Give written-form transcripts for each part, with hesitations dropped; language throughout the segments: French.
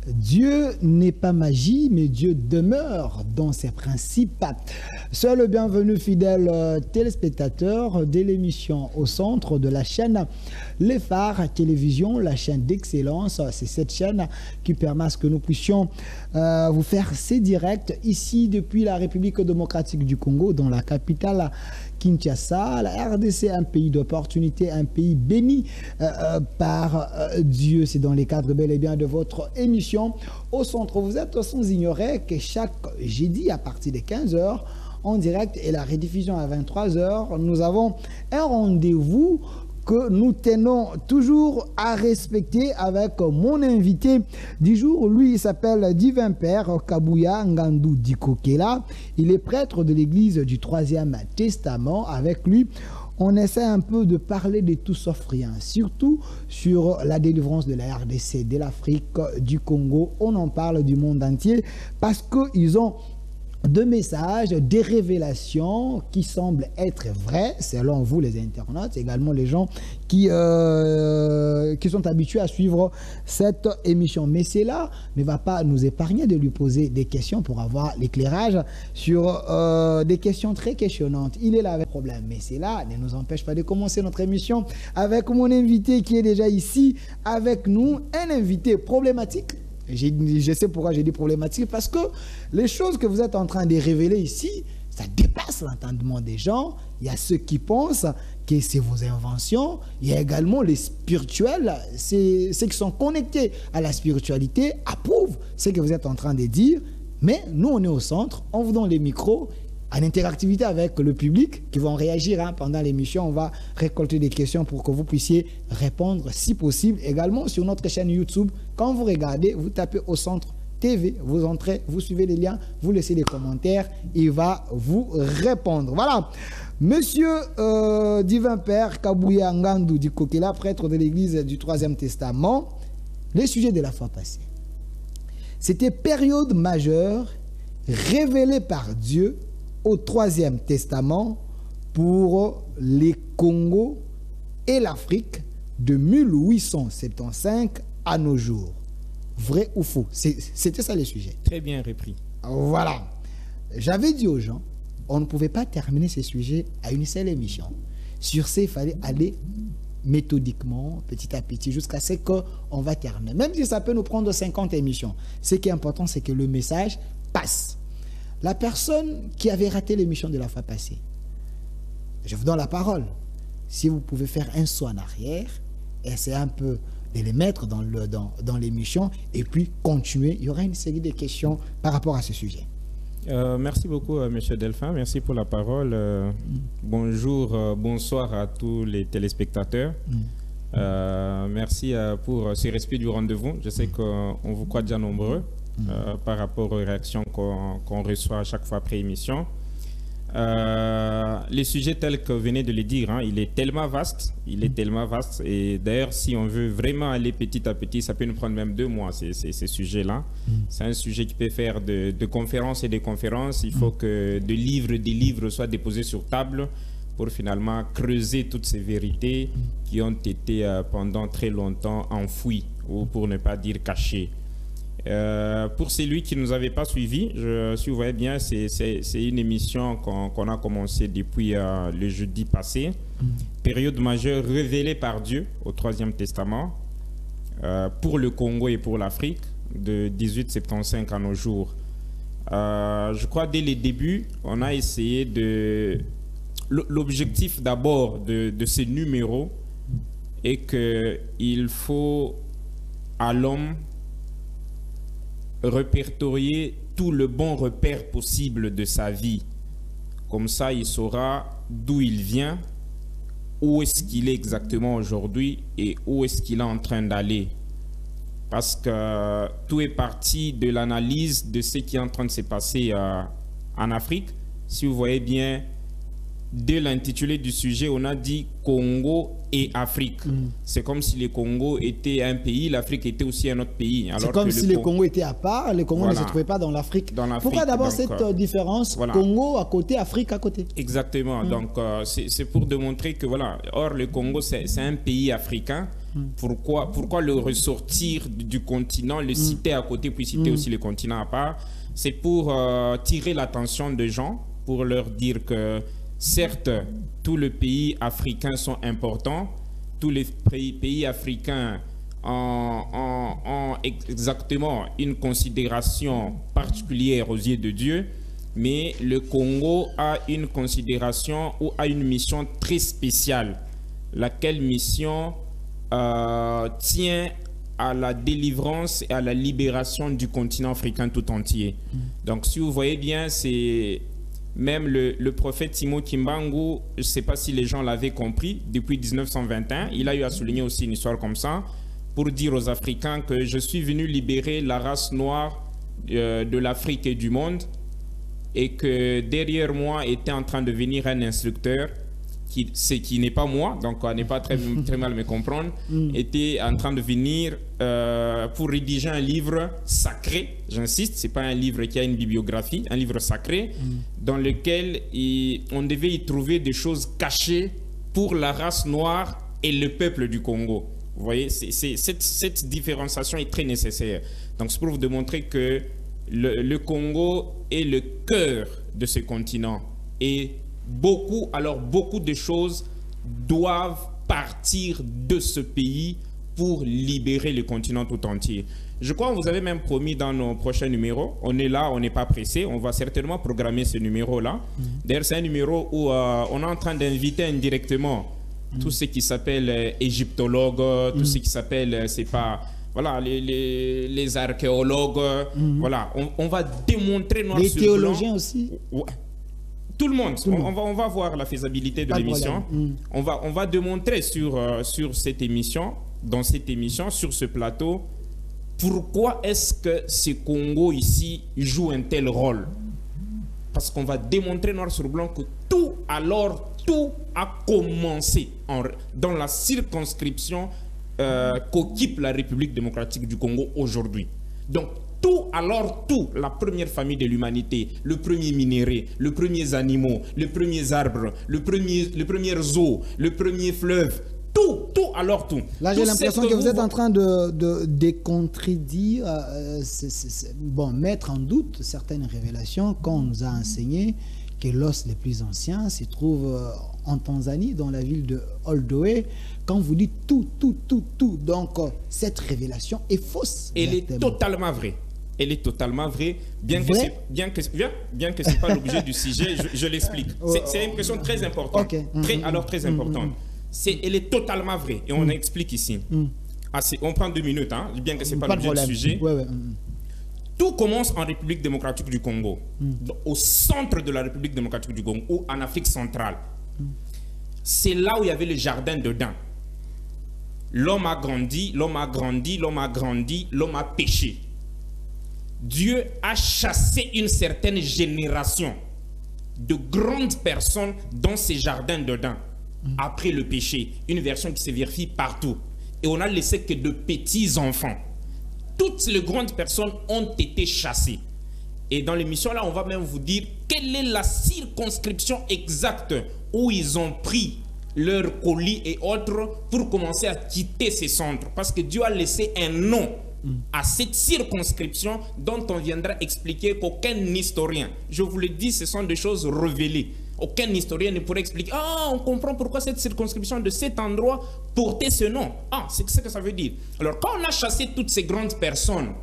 Dieu n'est pas magie, mais Dieu demeure dans ses principes. Sois le bienvenu, fidèle téléspectateur de l'émission Au Centre de la chaîne Les Phares Télévision, la chaîne d'excellence. C'est cette chaîne qui permet à ce que nous puissions vous faire ces directs ici depuis la République démocratique du Congo, dans la capitale Kinshasa. La RDC, un pays d'opportunité, un pays béni par Dieu. C'est dans les cadres bel et bien de votre émission Au Centre. Vous êtes sans ignorer que chaque jeudi à partir de 15 h en direct et la rediffusion à 23 h, nous avons un rendez-vous que nous tenons toujours à respecter avec mon invité du jour. Lui, il s'appelle Divin Père Kabuya Ngandou Dikokela. Il est prêtre de l'église du 3e Testament. Avec lui, on essaie un peu de parler de tout sauf rien, surtout sur la délivrance de la RDC, de l'Afrique, du Congo. On en parle du monde entier parce qu'ils ont de messages, des révélations qui semblent être vraies, selon vous les internautes, également les gens qui sont habitués à suivre cette émission. Mais cela ne va pas nous épargner de lui poser des questions pour avoir l'éclairage sur des questions très questionnantes. Il est là avec problème, mais cela ne nous empêche pas de commencer notre émission avec mon invité qui est déjà ici avec nous, un invité problématique. Je sais pourquoi j'ai dit problématique, parce que les choses que vous êtes en train de révéler ici, ça dépasse l'entendement des gens. Il y a ceux qui pensent que c'est vos inventions. Il y a également les spirituels, ceux qui sont connectés à la spiritualité, approuvent ce que vous êtes en train de dire. Mais nous, on est au centre, on vous donne les micros, en interactivité avec le public qui vont réagir pendant l'émission. On va récolter des questions pour que vous puissiez répondre si possible. Également sur notre chaîne YouTube, quand vous regardez, vous tapez Au Centre TV, vous entrez, vous suivez les liens, vous laissez des commentaires, il va vous répondre. Voilà. Monsieur Divin Père Kabuya Ngandou Dikokela, prêtre de l'église du 3e Testament, les sujets de la fois passée. C'était période majeure révélée par Dieu au 3e Testament pour les Congo et l'Afrique de 1875 à nos jours. Vrai ou faux? C'était ça le sujet. Très bien repris. Voilà. J'avais dit aux gens, on ne pouvait pas terminer ces sujets à une seule émission. Sur ce, il fallait aller méthodiquement, petit à petit, jusqu'à ce qu'on va terminer. Même si ça peut nous prendre 50 émissions. Ce qui est important, c'est que le message passe. La personne qui avait raté l'émission de la fois passée, je vous donne la parole. Si vous pouvez faire un saut en arrière, essayez un peu de les mettre dans l'émission et puis continuer. Il y aura une série de questions par rapport à ce sujet. Merci beaucoup, Monsieur Delphin. Merci pour la parole. Bonjour, bonsoir à tous les téléspectateurs. Merci pour ce respect du rendez-vous. Je sais qu'on vous croit déjà nombreux. Par rapport aux réactions qu'on reçoit à chaque fois après émission. Les sujets tels que vous venez de le dire, il est tellement vaste, et d'ailleurs si on veut vraiment aller petit à petit, ça peut nous prendre même 2 mois ces sujets-là. C'est un sujet qui peut faire de conférences et de conférences. Il faut que des livres soient déposés sur table pour finalement creuser toutes ces vérités qui ont été pendant très longtemps enfouies, ou pour ne pas dire cachées. Pour celui qui ne nous avait pas suivi, si vous voyez bien, c'est une émission qu'on a commencé depuis le jeudi passé. Période majeure révélée par Dieu au 3e Testament pour le Congo et pour l'Afrique de 1875 à nos jours. Je crois dès les débuts, on a essayé de... L'objectif d'abord de ce numéro est qu'il faut à l'homme répertorier tout le bon repère possible de sa vie. Comme ça, il saura d'où il vient, où est-ce qu'il est exactement aujourd'hui et où est-ce qu'il est en train d'aller. Parce que tout est parti de l'analyse de ce qui est en train de se passer en Afrique. Si vous voyez bien, dès l'intitulé du sujet, on a dit Congo et Afrique. C'est comme si le Congo était un pays, l'Afrique était aussi un autre pays. C'est comme si le Congo était à part, le Congo ne se trouvait pas dans l'Afrique. Pourquoi d'abord cette différence, Congo à côté, Afrique à côté? Exactement. Donc, c'est pour démontrer que, voilà, or le Congo, c'est un pays africain, Pourquoi le ressortir du continent, le citer à côté, puis citer aussi le continent à part? C'est pour tirer l'attention des gens, pour leur dire que certes, tous les pays africains sont importants, tous les pays africains ont exactement une considération particulière aux yeux de Dieu, mais le Congo a une considération ou a une mission très spéciale, laquelle mission tient à la délivrance et à la libération du continent africain tout entier. Donc si vous voyez bien, c'est même le prophète Timo Kimbangu, je ne sais pas si les gens l'avaient compris, depuis 1921, il a eu à souligner aussi une histoire comme ça, pour dire aux Africains que je suis venu libérer la race noire de l'Afrique et du monde, et que derrière moi était en train de venir un instructeur, qui n'est pas moi, donc n'est pas très mal me comprendre, était en train de venir pour rédiger un livre sacré, j'insiste, c'est pas un livre qui a une bibliographie, un livre sacré, dans lequel on devait y trouver des choses cachées pour la race noire et le peuple du Congo. Vous voyez, cette différenciation est très nécessaire. Donc c'est pour vous démontrer que le Congo est le cœur de ce continent, et beaucoup de choses doivent partir de ce pays pour libérer le continent tout entier. Je crois que vous avez même promis dans nos prochains numéros, on est là, on n'est pas pressé, on va certainement programmer ce numéro-là. D'ailleurs, c'est un numéro où on est en train d'inviter indirectement tous ceux qui s'appellent égyptologues, tous ceux qui s'appellent, c'est pas... Voilà, les archéologues, voilà, on va démontrer noir sur blanc. Les théologiens aussi. Ouais. Tout le monde. On va voir la faisabilité de l'émission. On va démontrer sur cette émission, dans cette émission, sur ce plateau, pourquoi est-ce que ce Congo ici joue un tel rôle. Parce qu'on va démontrer noir sur blanc que tout a commencé dans la circonscription qu'occupe la République démocratique du Congo aujourd'hui. Donc, la première famille de l'humanité, le premier minerai, les premiers animaux, les premiers arbres, le premier zoo, le premier fleuve, tout. Là, j'ai l'impression que vous êtes en train de décontredire, mettre en doute certaines révélations qu'on nous a enseignées, que l'os les plus anciens se trouve en Tanzanie, dans la ville de Oldoué. Quand vous dites tout, donc cette révélation est fausse. Elle est totalement vraie. Elle est totalement vraie, bien que ce n'est pas l'objet du sujet, je l'explique. C'est une question très importante, très importante. Elle est totalement vraie, et on explique ici. On prend 2 minutes, bien que ce n'est pas l'objet du sujet. Tout commence en République démocratique du Congo, au centre de la République démocratique du Congo, ou en Afrique centrale. C'est là où il y avait le jardin d'Éden. L'homme a grandi, l'homme a péché. Dieu a chassé une certaine génération de grandes personnes dans ces jardins d'Éden après le péché. Une version qui se vérifie partout. Et on a laissé que de petits enfants. Toutes les grandes personnes ont été chassées. Et dans l'émission là, on va même vous dire quelle est la circonscription exacte où ils ont pris leurs colis et autres pour commencer à quitter ces centres. Parce que Dieu a laissé un nom à cette circonscription dont on viendra expliquer qu'aucun historien, je vous le dis, ce sont des choses révélées. Aucun historien ne pourrait expliquer, on comprend pourquoi cette circonscription de cet endroit portait ce nom. C'est ce que ça veut dire. Alors quand on a chassé toutes ces grandes personnes,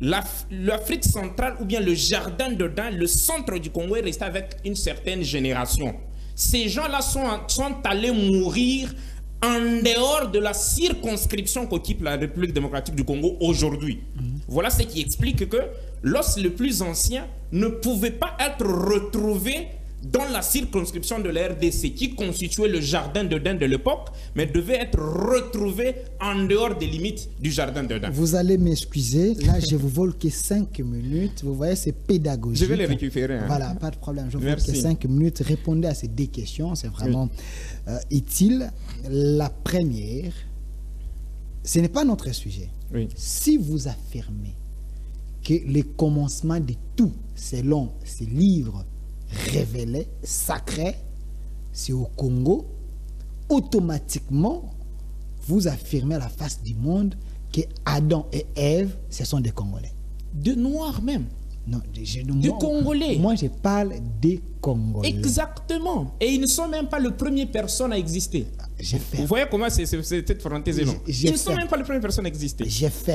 l'Afrique centrale ou bien le jardin d'Éden, le centre du Congo est resté avec une certaine génération. Ces gens-là sont allés mourir en dehors de la circonscription qu'occupe la République démocratique du Congo aujourd'hui. Voilà ce qui explique que l'os le plus ancien ne pouvait pas être retrouvé dans la circonscription de la RDC qui constituait le jardin d'Éden de l'époque, mais devait être retrouvé en dehors des limites du jardin d'Éden. Vous allez m'excuser, là je vous vole que 5 minutes, vous voyez c'est pédagogique. Je vais les récupérer. Voilà, pas de problème, je vous vole que 5 minutes, répondez à ces 2 questions, c'est vraiment utile. La première, ce n'est pas notre sujet. Si vous affirmez que le commencement de tout, selon ces livres révélé, sacré, c'est au Congo, automatiquement, vous affirmez à la face du monde que Adam et Ève, ce sont des Congolais. De Noirs même. Non, de Congolais. Moi, je parle des Congolais. Exactement. Et ils ne sont même pas les premières personnes à exister. Vous voyez comment cette parenthèse est longue. Ils ne sont même pas les premières personnes à exister.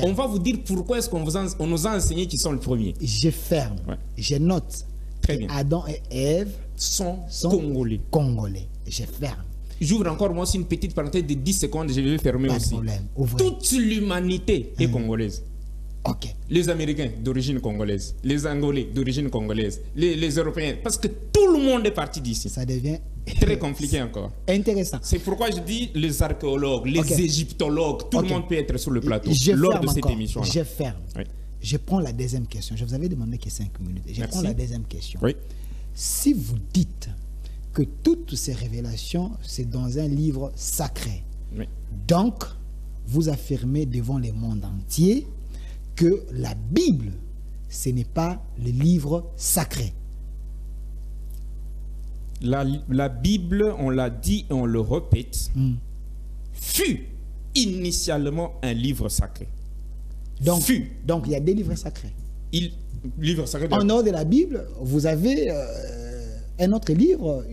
On va vous dire pourquoi est-ce qu'on nous a enseigné qu'ils sont les premiers. Je ferme. Ouais. Je note. Très bien. Adam et Ève sont Congolais. Congolais. Je ferme. J'ouvre encore moi aussi une petite parenthèse de 10 secondes. Je vais fermer pas aussi. De problème. Ouvrez. Toute l'humanité est congolaise. Ok. Les Américains d'origine congolaise, les Angolais d'origine congolaise, les Européens, parce que tout le monde est parti d'ici. Ça devient très compliqué encore. Intéressant. C'est pourquoi je dis les archéologues, les égyptologues, tout le monde peut être sur le plateau lors de cette émission-là. Je ferme. Oui. Je prends la deuxième question. Je vous avais demandé que 5 minutes. Je prends la deuxième question. Oui. Si vous dites que toutes ces révélations, c'est dans un livre sacré, oui. Donc, vous affirmez devant le monde entier que la Bible, ce n'est pas le livre sacré. La Bible, on l'a dit et on le répète, fut initialement un livre sacré. Donc, il y a des livres sacrés. Livre sacré en dehors de la Bible, vous avez un autre livre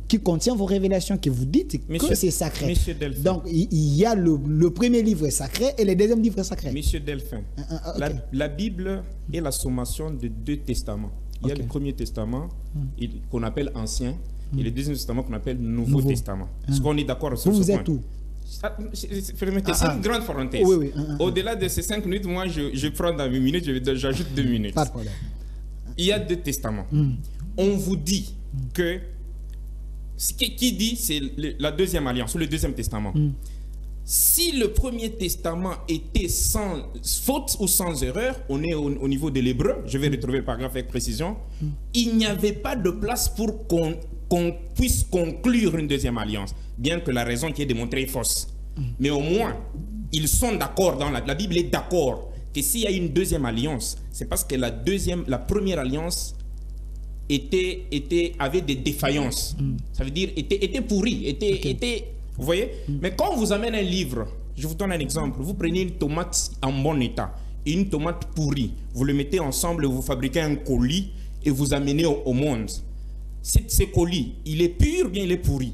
qui contient vos révélations, que vous dites que c'est sacré. Donc, il y a le premier livre sacré et le deuxième livre sacré. Monsieur Delphin, la Bible est la sommation de 2 testaments. Il y a le premier testament qu'on appelle Ancien et le deuxième testament qu'on appelle Nouveau Testament. Est-ce qu'on est d'accord sur ce point? Vous êtes où? C'est une grande parenthèse. Oui. Au-delà de ces 5 minutes, moi, je prends dans 8 minutes, j'ajoute 2 minutes. Pas de problème. Il y a 2 testaments. On vous dit que qui dit c'est la deuxième alliance ou le deuxième testament. Si le premier testament était sans faute ou sans erreur, on est au niveau de l'hébreu, je vais retrouver le paragraphe avec précision, il n'y avait pas de place pour qu'on puisse conclure une deuxième alliance, bien que la raison qui est démontrée est fausse. Mais au moins, ils sont d'accord, la Bible est d'accord que s'il y a une deuxième alliance, c'est parce que la première alliance avait des défaillances. Ça veut dire était pourri, vous voyez. Mais quand on vous amène un livre, je vous donne un exemple, vous prenez une tomate en bon état et une tomate pourrie, vous le mettez ensemble et vous fabriquez un colis et vous amenez au monde. Ce colis, il est pur ou bien il est pourri?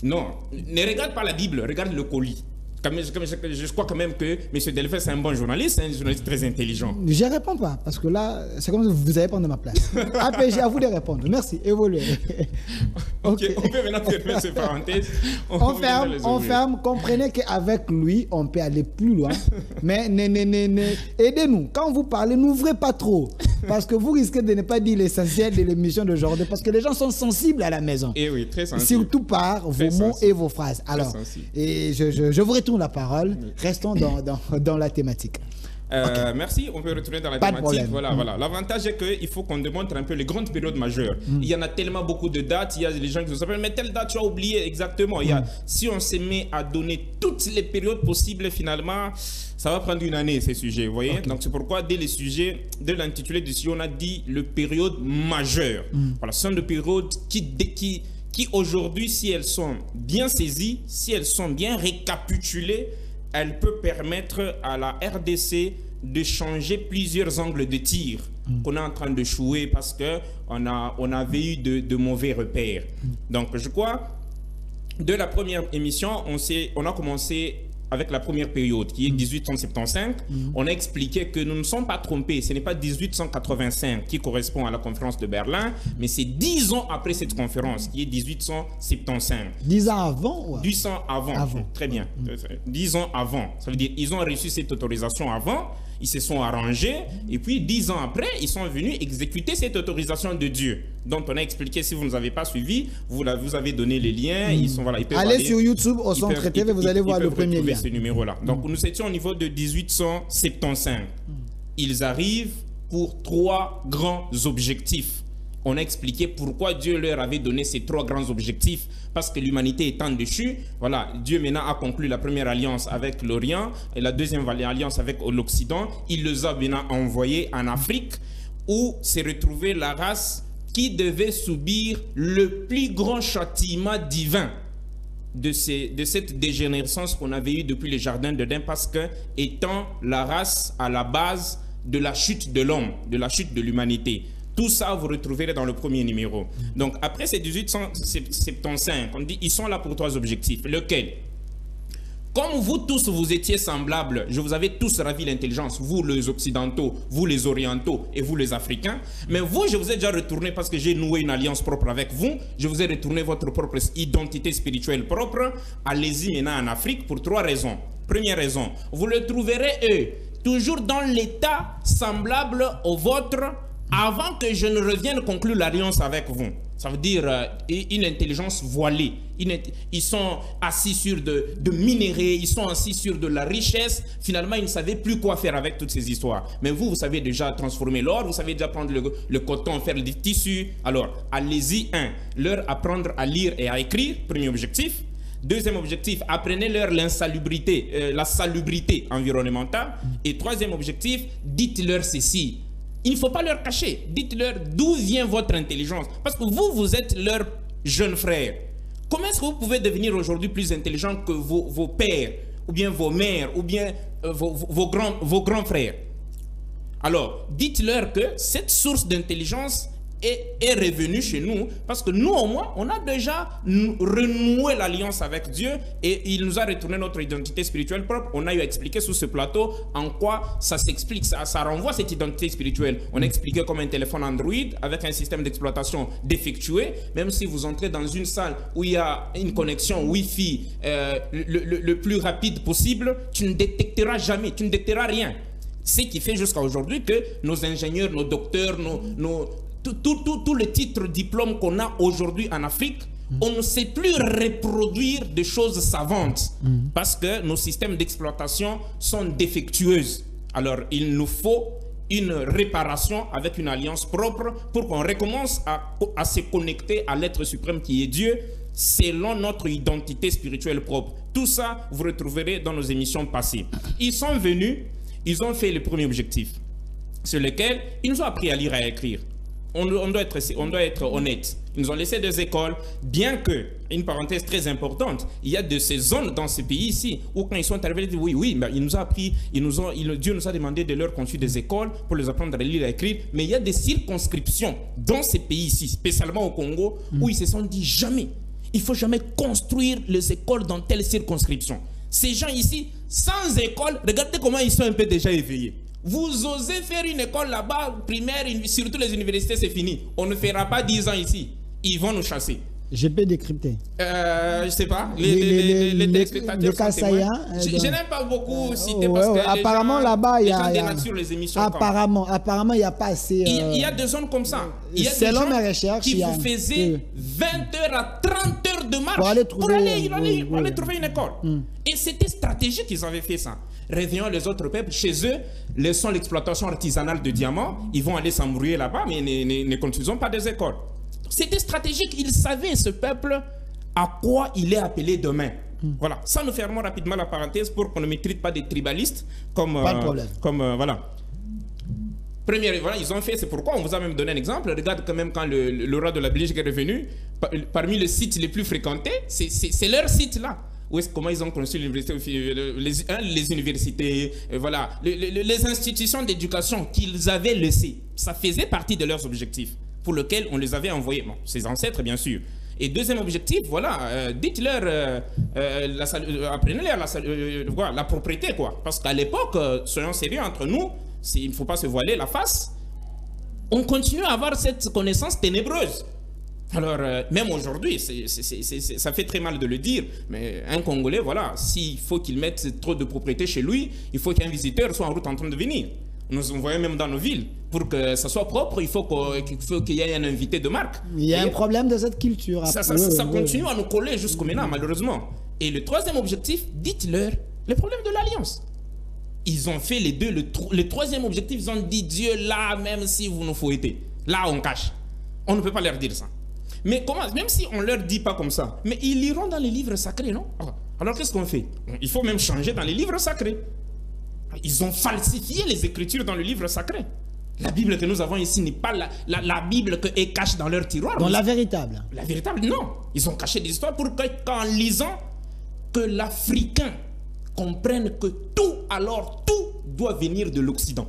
Non, ne regarde pas la Bible, regarde le colis. Je crois quand même que M. Delphin, c'est un bon journaliste, un journaliste très intelligent. Je ne réponds pas, parce que là, c'est comme si vous avez répondu à ma place. APG, à vous de répondre. Merci, évoluez. Ok, on peut maintenant fermer ces parenthèses. On ferme, comprenez qu'avec lui, on peut aller plus loin. Mais aidez-nous. Quand vous parlez, n'ouvrez pas trop. Parce que vous risquez de ne pas dire l'essentiel de l'émission d'aujourd'hui. Parce que les gens sont sensibles à la maison. Et oui, très sensibles. Surtout par vos mots et vos phrases. Alors, et je vous retourne la parole. Restons dans la thématique. Okay. Merci, on peut retourner dans la thématique. Voilà. L'avantage est qu'il faut qu'on démontre un peu les grandes périodes majeures. Il y en a tellement beaucoup de dates, il y a les gens qui se rappellent, mais telle date, tu as oublié exactement. Si on se met à donner toutes les périodes possibles, finalement, ça va prendre une année, ces sujets, vous voyez. Donc c'est pourquoi, dès les sujets, dès l'intitulé du sujet, on a dit le période majeure. Voilà, ce sont des périodes qui aujourd'hui, si elles sont bien saisies, si elles sont bien récapitulées, elle peut permettre à la RDC de changer plusieurs angles de tir qu'on est en train de chouer parce qu'on avait eu de mauvais repères. Donc, je crois, de la première émission, on a commencé avec la première période, qui est 1875. On a expliqué que nous ne sommes pas trompés. Ce n'est pas 1885 qui correspond à la conférence de Berlin, mais c'est 10 ans après cette conférence, qui est 1875. 10 ans avant? 10 ans avant. Très bien. 10 ans avant. Ça veut dire qu'ils ont reçu cette autorisation avant, ils se sont arrangés, et puis 10 ans après, ils sont venus exécuter cette autorisation de Dieu, dont on a expliqué. Si vous ne nous avez pas suivi, vous avez donné les liens. Ils sont, voilà, ils peuvent allez sur YouTube, au Centre TV, vous allez voir le premier lien. Ce numéro-là. Donc, nous étions au niveau de 1875. Ils arrivent pour 3 grands objectifs. On a expliqué pourquoi Dieu leur avait donné ces 3 grands objectifs. Parce que l'humanité étant déchue, voilà, Dieu maintenant a conclu la première alliance avec l'Orient et la deuxième alliance avec l'Occident. Il les a maintenant envoyés en Afrique où s'est retrouvée la race qui devait subir le plus grand châtiment divin. de cette dégénérescence qu'on avait eue depuis les jardins d'Éden, parce que étant la race à la base de la chute de l'homme, de la chute de l'humanité. Tout ça, vous retrouverez dans le premier numéro. Donc, après ces 1875, on dit, ils sont là pour 3 objectifs. Lequel? Comme vous tous, vous étiez semblables, je vous avais tous ravi l'intelligence, vous les Occidentaux, vous les Orientaux et vous les Africains, mais vous, je vous ai déjà retourné parce que j'ai noué une alliance propre avec vous, je vous ai retourné votre propre identité spirituelle propre. Allez-y maintenant en Afrique pour 3 raisons. Première raison, vous le trouverez, eux, toujours dans l'état semblable au vôtre avant que je ne revienne conclure l'alliance avec vous. Ça veut dire une intelligence voilée. Ils sont assis sur de minéraux, ils sont assis sur de la richesse. Finalement, ils ne savaient plus quoi faire avec toutes ces histoires. Mais vous, vous savez déjà transformer l'or, vous savez déjà prendre le coton, faire des tissus. Alors, allez-y, leur apprendre à lire et à écrire, premier objectif. Deuxième objectif, apprenez-leur l'insalubrité, la salubrité environnementale. Et troisième objectif, dites-leur ceci. Il ne faut pas leur cacher. Dites-leur d'où vient votre intelligence. Parce que vous, vous êtes leur jeune frère. Comment est-ce que vous pouvez devenir aujourd'hui plus intelligent que vos pères, ou bien vos mères, ou bien vos grands frères? Alors, dites-leur que cette source d'intelligence est revenu chez nous, parce que nous au moins on a déjà renoué l'alliance avec Dieu et il nous a retourné notre identité spirituelle propre. On a eu à expliquer sur ce plateau en quoi ça s'explique, ça renvoie cette identité spirituelle. On a expliqué comme un téléphone Android avec un système d'exploitation défectué, même si vous entrez dans une salle où il y a une connexion Wi-Fi le plus rapide possible, tu ne détecteras jamais, tu ne détecteras rien. Ce qui fait jusqu'à aujourd'hui que nos ingénieurs, nos docteurs, tous les titres diplômes qu'on a aujourd'hui en Afrique, on ne sait plus reproduire des choses savantes parce que nos systèmes d'exploitation sont défectueux. Alors, il nous faut une réparation avec une alliance propre pour qu'on recommence à se connecter à l'être suprême qui est Dieu selon notre identité spirituelle propre. Tout ça, vous retrouverez dans nos émissions passées. Ils sont venus, ils ont fait le premier objectif sur lequel ils nous ont appris à lire et à écrire. On doit être honnête. Ils nous ont laissé des écoles, bien que, une parenthèse très importante, il y a de ces zones dans ce pays ici où quand ils sont arrivés, ils disent oui, mais il nous a appris, Dieu nous a demandé de leur construire des écoles pour les apprendre à lire et à écrire, mais il y a des circonscriptions dans ces pays ici, spécialement au Congo, où ils se sont dit jamais, il ne faut jamais construire les écoles dans telle circonscription. Ces gens ici, sans école, regardez comment ils sont un peu déjà éveillés. Vous osez faire une école là-bas, primaire, surtout les universités, c'est fini. On ne fera pas 10 ans ici. Ils vont nous chasser. Je peux décrypter. Je ne sais pas. Les téléspectateurs sont témoins. Je n'aime pas beaucoup citer parce que apparemment là-bas, il y a dénaturent les émissions. Apparemment, il n'y a pas assez. Il y a des zones comme ça. Il y a selon des gens mes recherches, qui vous faisaient 20 heures à 30 heures de marche pour aller trouver une école. Et c'était stratégique qu'ils avaient fait ça. Revenons les autres peuples, chez eux, laissons l'exploitation artisanale de diamants, ils vont aller s'embrouiller là-bas, mais ne construisons pas des écoles. C'était stratégique, ils savaient, ce peuple, à quoi il est appelé demain. Voilà, ça nous fermons rapidement la parenthèse pour qu'on ne méprise pas des tribalistes comme... Pas de problème. Voilà. Première, voilà, ils ont fait, c'est pourquoi on vous a même donné un exemple. Regarde quand même quand le roi de la Belgique est revenu, parmi les sites les plus fréquentés, c'est leur site là. Comment ils ont construit les universités, voilà, les institutions d'éducation qu'ils avaient laissées. Ça faisait partie de leurs objectifs pour lesquels on les avait envoyés. Bon, ses ancêtres, bien sûr. Et deuxième objectif, voilà, dites-leur, apprenez-leur la propriété, quoi. Parce qu'à l'époque, soyons sérieux entre nous, il ne faut pas se voiler la face. On continue à avoir cette connaissance ténébreuse. Alors, même aujourd'hui, ça fait très mal de le dire, mais un Congolais, voilà, s'il faut qu'il mette trop de propriété chez lui, il faut qu'un visiteur soit en route en train de venir. Nous voyons même dans nos villes, pour que ça soit propre, il faut qu'il y ait un invité de marque. Il y a un problème de cette culture. Ça continue à nous coller jusqu'au maintenant, malheureusement. Et le troisième objectif, dites-leur le problème de l'alliance. Ils ont fait les deux. Le troisième objectif, ils ont dit Dieu, là, même si vous nous fouettez, là, on cache. On ne peut pas leur dire ça. Mais comment, même si on ne leur dit pas comme ça, mais ils liront dans les livres sacrés, non? Alors qu'est-ce qu'on fait? Il faut même changer dans les livres sacrés. Ils ont falsifié les écritures dans le livre sacré. La Bible que nous avons ici n'est pas la Bible qu'eux cachent dans leur tiroir. Donc la véritable. La véritable, non. Ils ont caché des histoires pour qu'en lisant, que l'Africain comprenne que tout, alors tout doit venir de l'Occident.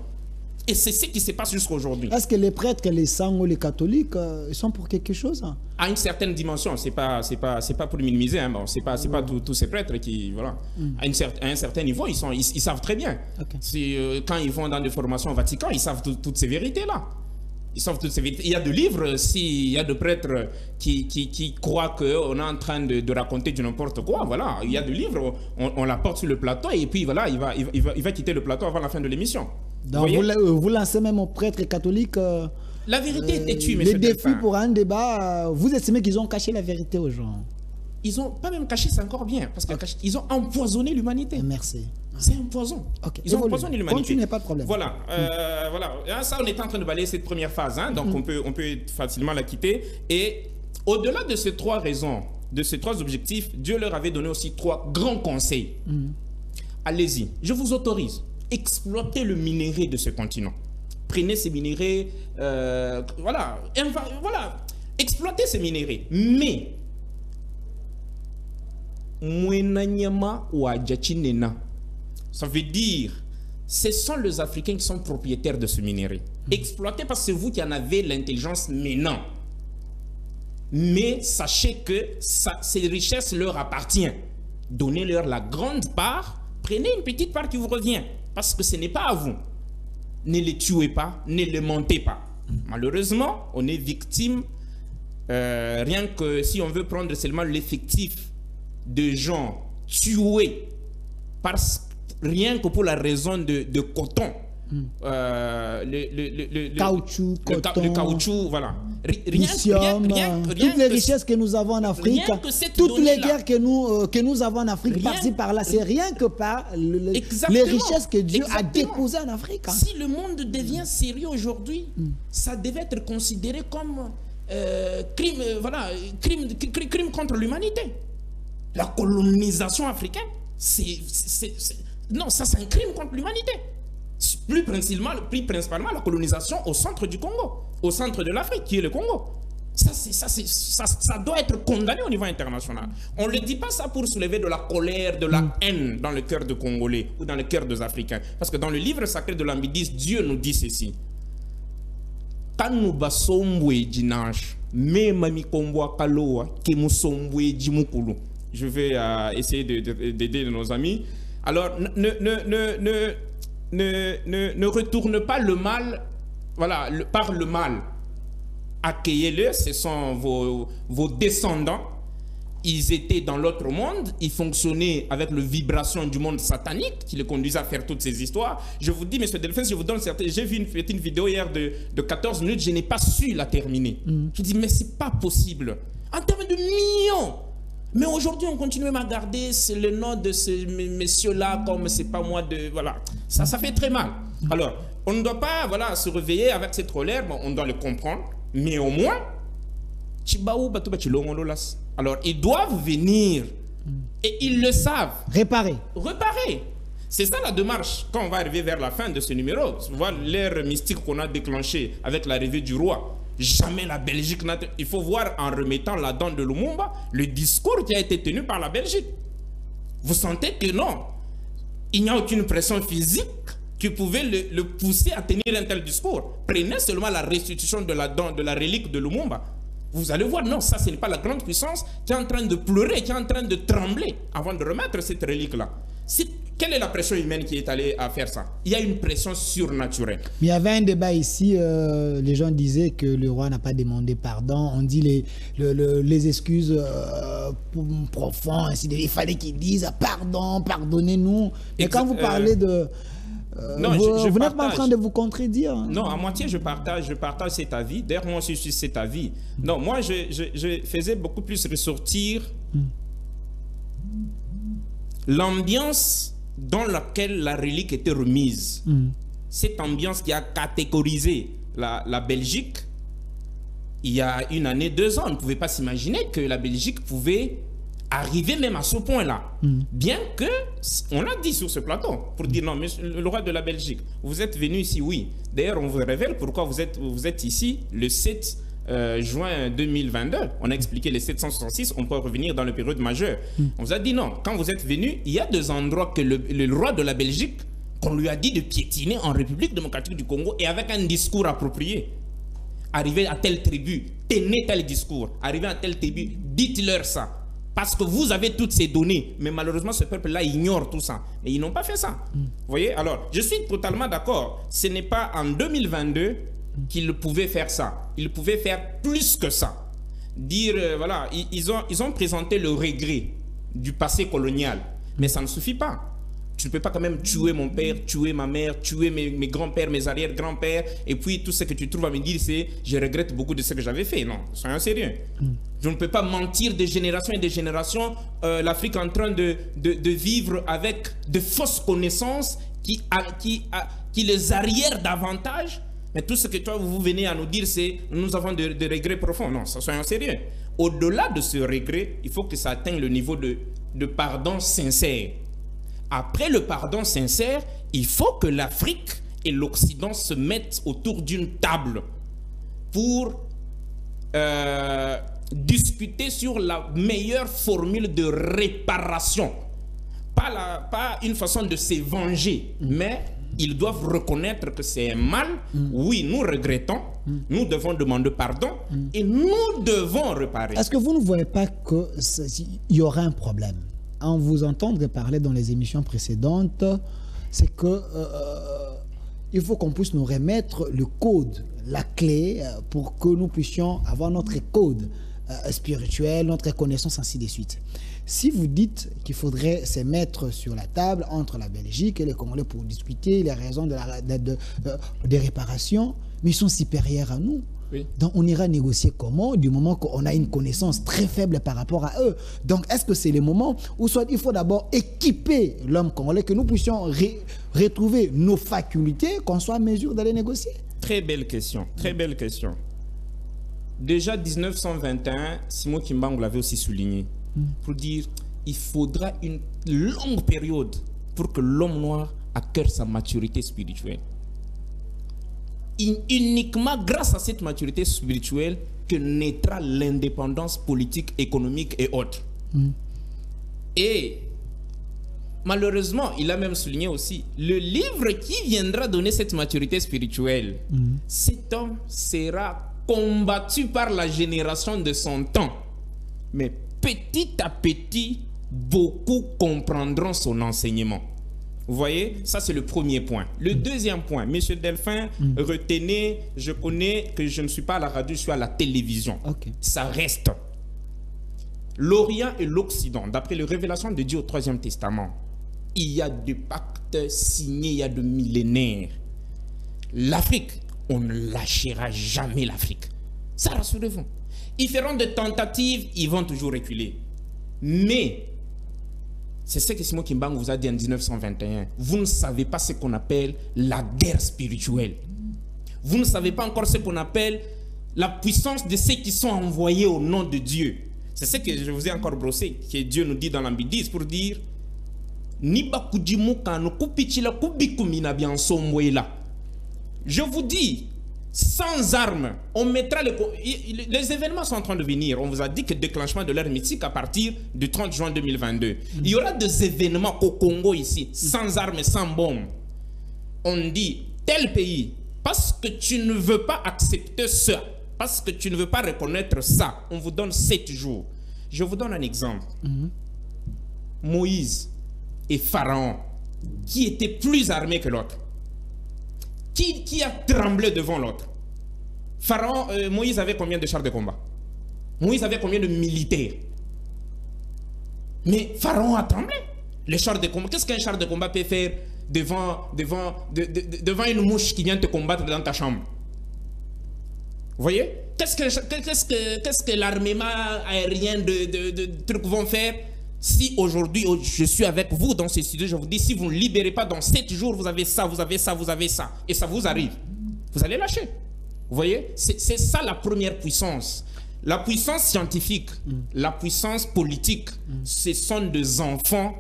Et c'est ce qui se passe jusqu'à aujourd'hui. Est-ce que les prêtres, les sangs ou les catholiques, ils sont pour quelque chose? À une certaine dimension, c'est pas pour minimiser, hein. Bon, c'est pas tous ces prêtres qui, voilà. À un certain niveau, ils savent très bien. Okay. Quand ils vont dans des formations au Vatican, ils savent toutes ces vérités-là. Ils savent toutes ces vérités. Il y a de livres, s'il y a de prêtres qui croient qu'on est en train de raconter du n'importe quoi, voilà. Il y a de livres, on l'apporte sur le plateau et puis voilà, il va quitter le plateau avant la fin de l'émission. Donc vous lancez même aux prêtres catholiques la vérité est têtue, monsieur les défis pour un débat. Vous estimez qu'ils ont caché la vérité aux gens? Ils n'ont pas même caché, c'est encore bien, parce qu'ils ont empoisonné l'humanité. Merci. C'est un poison. Okay. Ils ont empoisonné l'humanité. Continuez, pas de problème. Voilà, voilà. Ça, on est en train de balayer cette première phase, hein, donc on peut facilement la quitter. Et au-delà de ces trois raisons, de ces trois objectifs, Dieu leur avait donné aussi trois grands conseils. Allez-y, je vous autorise. Exploitez le minerai de ce continent. Prenez ces minéraux, voilà, exploitez ces minéraux. Mais, ça veut dire, ce sont les Africains qui sont propriétaires de ce minerai. Exploitez parce que c'est vous qui en avez l'intelligence maintenant. Mais sachez que ces richesses leur appartiennent. Donnez-leur la grande part, prenez une petite part qui vous revient. Parce que ce n'est pas à vous. Ne les tuez pas, ne les mentez pas. Malheureusement, on est victime, rien que si on veut prendre seulement l'effectif de gens tués, rien que pour la raison de coton. Le caoutchouc, coton, le caoutchouc, voilà. Toutes les richesses que nous avons en Afrique, toutes les guerres que nous avons en Afrique, par-ci par-là, c'est rien que par les richesses que Dieu a déposées en Afrique. Hein. Si le monde devient sérieux aujourd'hui, ça devait être considéré comme crime contre l'humanité. La colonisation africaine, non, ça c'est un crime contre l'humanité. Plus principalement la colonisation au centre du Congo, au centre de l'Afrique, qui est le Congo. Ça doit être condamné au niveau international. On ne le dit pas ça pour soulever de la colère, de la haine dans le cœur des Congolais ou dans le cœur des Africains. Parce que dans le livre sacré de l'Ambidis, Dieu nous dit ceci. Je vais essayer d'aider nos amis. Alors, ne retourne pas le mal, voilà, par le mal. Accueillez-le, ce sont vos descendants. Ils étaient dans l'autre monde, ils fonctionnaient avec les vibrations du monde satanique qui les conduisait à faire toutes ces histoires. Je vous dis, M. Delphin, je vous donne certaines. J'ai vu une vidéo hier de 14 minutes, je n'ai pas su la terminer. Je dis, mais c'est pas possible. En termes de millions. Mais aujourd'hui, on continue à garder le nom de ce monsieur-là comme c'est pas moi de... Voilà, ça fait très mal. Alors, on ne doit pas se réveiller avec cette colère, bon, on doit le comprendre, mais au moins, alors ils doivent venir et ils le savent. Réparer. C'est ça la démarche quand on va arriver vers la fin de ce numéro. Tu vois l'ère mystique qu'on a déclenchée avec l'arrivée du roi. Jamais la Belgique n'a... Il faut voir en remettant la dent de Lumumba le discours qui a été tenu par la Belgique. Vous sentez que non, il n'y a aucune pression physique qui pouvait le pousser à tenir un tel discours. Prenez seulement la restitution de la dent, de la relique de Lumumba. Vous allez voir, non, ça ce n'est pas la grande puissance qui est en train de pleurer, qui est en train de trembler avant de remettre cette relique-là. Quelle est la pression humaine qui est allée à faire ça? Il y a une pression surnaturelle. Mais il y avait un débat ici, les gens disaient que le roi n'a pas demandé pardon. On dit les excuses profondes, il fallait qu'ils disent pardon, pardonnez-nous. Mais quand vous parlez de... non, vous n'êtes pas en train de vous contredire. Hein. Non, à moitié je partage cet avis. D'ailleurs, moi aussi je suis cet avis. Non, moi je faisais beaucoup plus ressortir l'ambiance dans laquelle la relique était remise. Cette ambiance qui a catégorisé la Belgique il y a une année, 2 ans. On ne pouvait pas s'imaginer que la Belgique pouvait arriver même à ce point-là. Bien que, on a dit sur ce plateau, pour dire non, mais le roi de la Belgique, vous êtes venu ici, oui. D'ailleurs, on vous révèle pourquoi vous êtes ici le 7 juin 2022. On a expliqué les 766, on peut revenir dans le période majeure. On vous a dit non, quand vous êtes venu, il y a des endroits que le roi de la Belgique, qu'on lui a dit de piétiner en République démocratique du Congo et avec un discours approprié. Arrivez à telle tribu, tenez tel discours. Arrivez à telle tribu, dites-leur ça. Parce que vous avez toutes ces données. Mais malheureusement, ce peuple-là ignore tout ça. Et ils n'ont pas fait ça. Vous voyez? Alors, je suis totalement d'accord. Ce n'est pas en 2022 qu'ils pouvaient faire ça. Ils pouvaient faire plus que ça. Dire, voilà, ils ont présenté le regret du passé colonial. Mais ça ne suffit pas. Tu ne peux pas quand même tuer mon père, tuer ma mère, tuer mes grands-pères, mes arrière-grands-pères, et puis tout ce que tu trouves à me dire, c'est « je regrette beaucoup de ce que j'avais fait ». Non, soyons sérieux. Je ne peux pas mentir de génération et de génération, l'Afrique en train de vivre avec de fausses connaissances qui les arrièrent davantage. Mais tout ce que toi, vous venez à nous dire, c'est « nous avons des regrets profonds ». Non, soyons sérieux. Au-delà de ce regret, il faut que ça atteigne le niveau de pardon sincère. Après le pardon sincère, il faut que l'Afrique et l'Occident se mettent autour d'une table pour discuter sur la meilleure formule de réparation. Pas une façon de se venger, mais ils doivent reconnaître que c'est un mal. Oui, nous regrettons, nous devons demander pardon et nous devons réparer. Est-ce que vous ne voyez pas qu'il y aura un problème? En vous entendre parler dans les émissions précédentes, c'est que il faut qu'on puisse nous remettre le code, la clé, pour que nous puissions avoir notre code spirituel, notre connaissance, ainsi de suite. Si vous dites qu'il faudrait se mettre sur la table entre la Belgique et les Congolais pour discuter les raisons des réparations, mais ils sont supérieurs à nous. Oui. Donc on ira négocier comment, du moment qu'on a une connaissance très faible par rapport à eux. Donc est-ce que c'est le moment où soit il faut d'abord équiper l'homme congolais, que nous puissions retrouver nos facultés, qu'on soit en mesure d'aller négocier? Très belle question, très belle question. Déjà 1921, Simon Kimbangu l'avait aussi souligné, pour dire il faudra une longue période pour que l'homme noir acquiert sa maturité spirituelle. Uniquement grâce à cette maturité spirituelle que naîtra l'indépendance politique, économique et autres. Et malheureusement, il a même souligné aussi, le livre qui viendra donner cette maturité spirituelle, cet homme sera combattu par la génération de son temps. Mais petit à petit, beaucoup comprendront son enseignement. Vous voyez, ça c'est le premier point. Le deuxième point, Monsieur Delphin, retenez, je connais que je ne suis pas à la radio, je suis à la télévision. Ça reste. L'Orient et l'Occident, d'après les révélations de Dieu au Troisième Testament, il y a des pactes signés il y a de millénaires. L'Afrique, on ne lâchera jamais l'Afrique. Ça, rassurez-vous. Ils feront des tentatives, ils vont toujours reculer. Mais c'est ce que Simon Kimbangu vous a dit en 1921. Vous ne savez pas ce qu'on appelle la guerre spirituelle. Vous ne savez pas encore ce qu'on appelle la puissance de ceux qui sont envoyés au nom de Dieu. C'est ce que je vous ai encore brossé, que Dieu nous dit dans l'Ambi 10 pour dire je vous dis, sans armes, on mettra les événements sont en train de venir. On vous a dit que déclenchement de l'ère mythique à partir du 30 juin 2022. Il y aura des événements au Congo ici, sans armes et sans bombes. On dit, tel pays, parce que tu ne veux pas accepter ça, parce que tu ne veux pas reconnaître ça, on vous donne 7 jours. Je vous donne un exemple. Moïse et Pharaon, qui était plus armé que l'autre. Qui a tremblé devant l'autre? Pharaon, Moïse avait combien de chars de combat? Moïse avait combien de militaires? Mais Pharaon a tremblé. Les chars de combat, qu'est-ce qu'un char de combat peut faire devant une mouche qui vient te combattre dans ta chambre? Vous voyez? Qu'est-ce que l'armement aérien de trucs vont faire? Si aujourd'hui je suis avec vous dans ce studio, je vous dis, si vous ne libérez pas dans 7 jours, vous avez ça, vous avez ça, vous avez ça, et ça vous arrive, vous allez lâcher. Vous voyez, c'est ça la première puissance. La puissance scientifique, la puissance politique, ce sont des enfants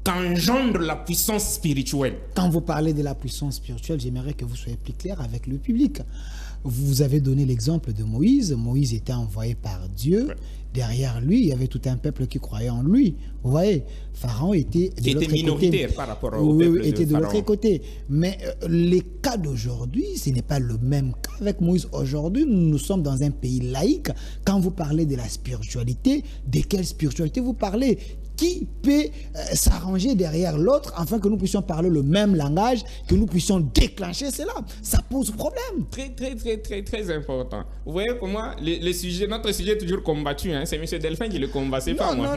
qu'engendre la puissance spirituelle. Quand vous parlez de la puissance spirituelle, j'aimerais que vous soyez plus clair avec le public. Vous avez donné l'exemple de Moïse. Moïse était envoyé par Dieu. Ouais. Derrière lui, il y avait tout un peuple qui croyait en lui. Vous voyez, Pharaon était de l'autre côté. Minoritaire par rapport au peuple de était de Pharaon. l'autre côté. Mais les cas d'aujourd'hui, ce n'est pas le même cas avec Moïse. Aujourd'hui, nous sommes dans un pays laïque. Quand vous parlez de la spiritualité, de quelle spiritualité vous parlez? Qui peut s'arranger derrière l'autre afin que nous puissions parler le même langage, que nous puissions déclencher cela? Ça pose problème. Très important. Vous voyez comment notre sujet est toujours combattu. Hein? C'est M. Delphin qui le combat, c'est pas moi.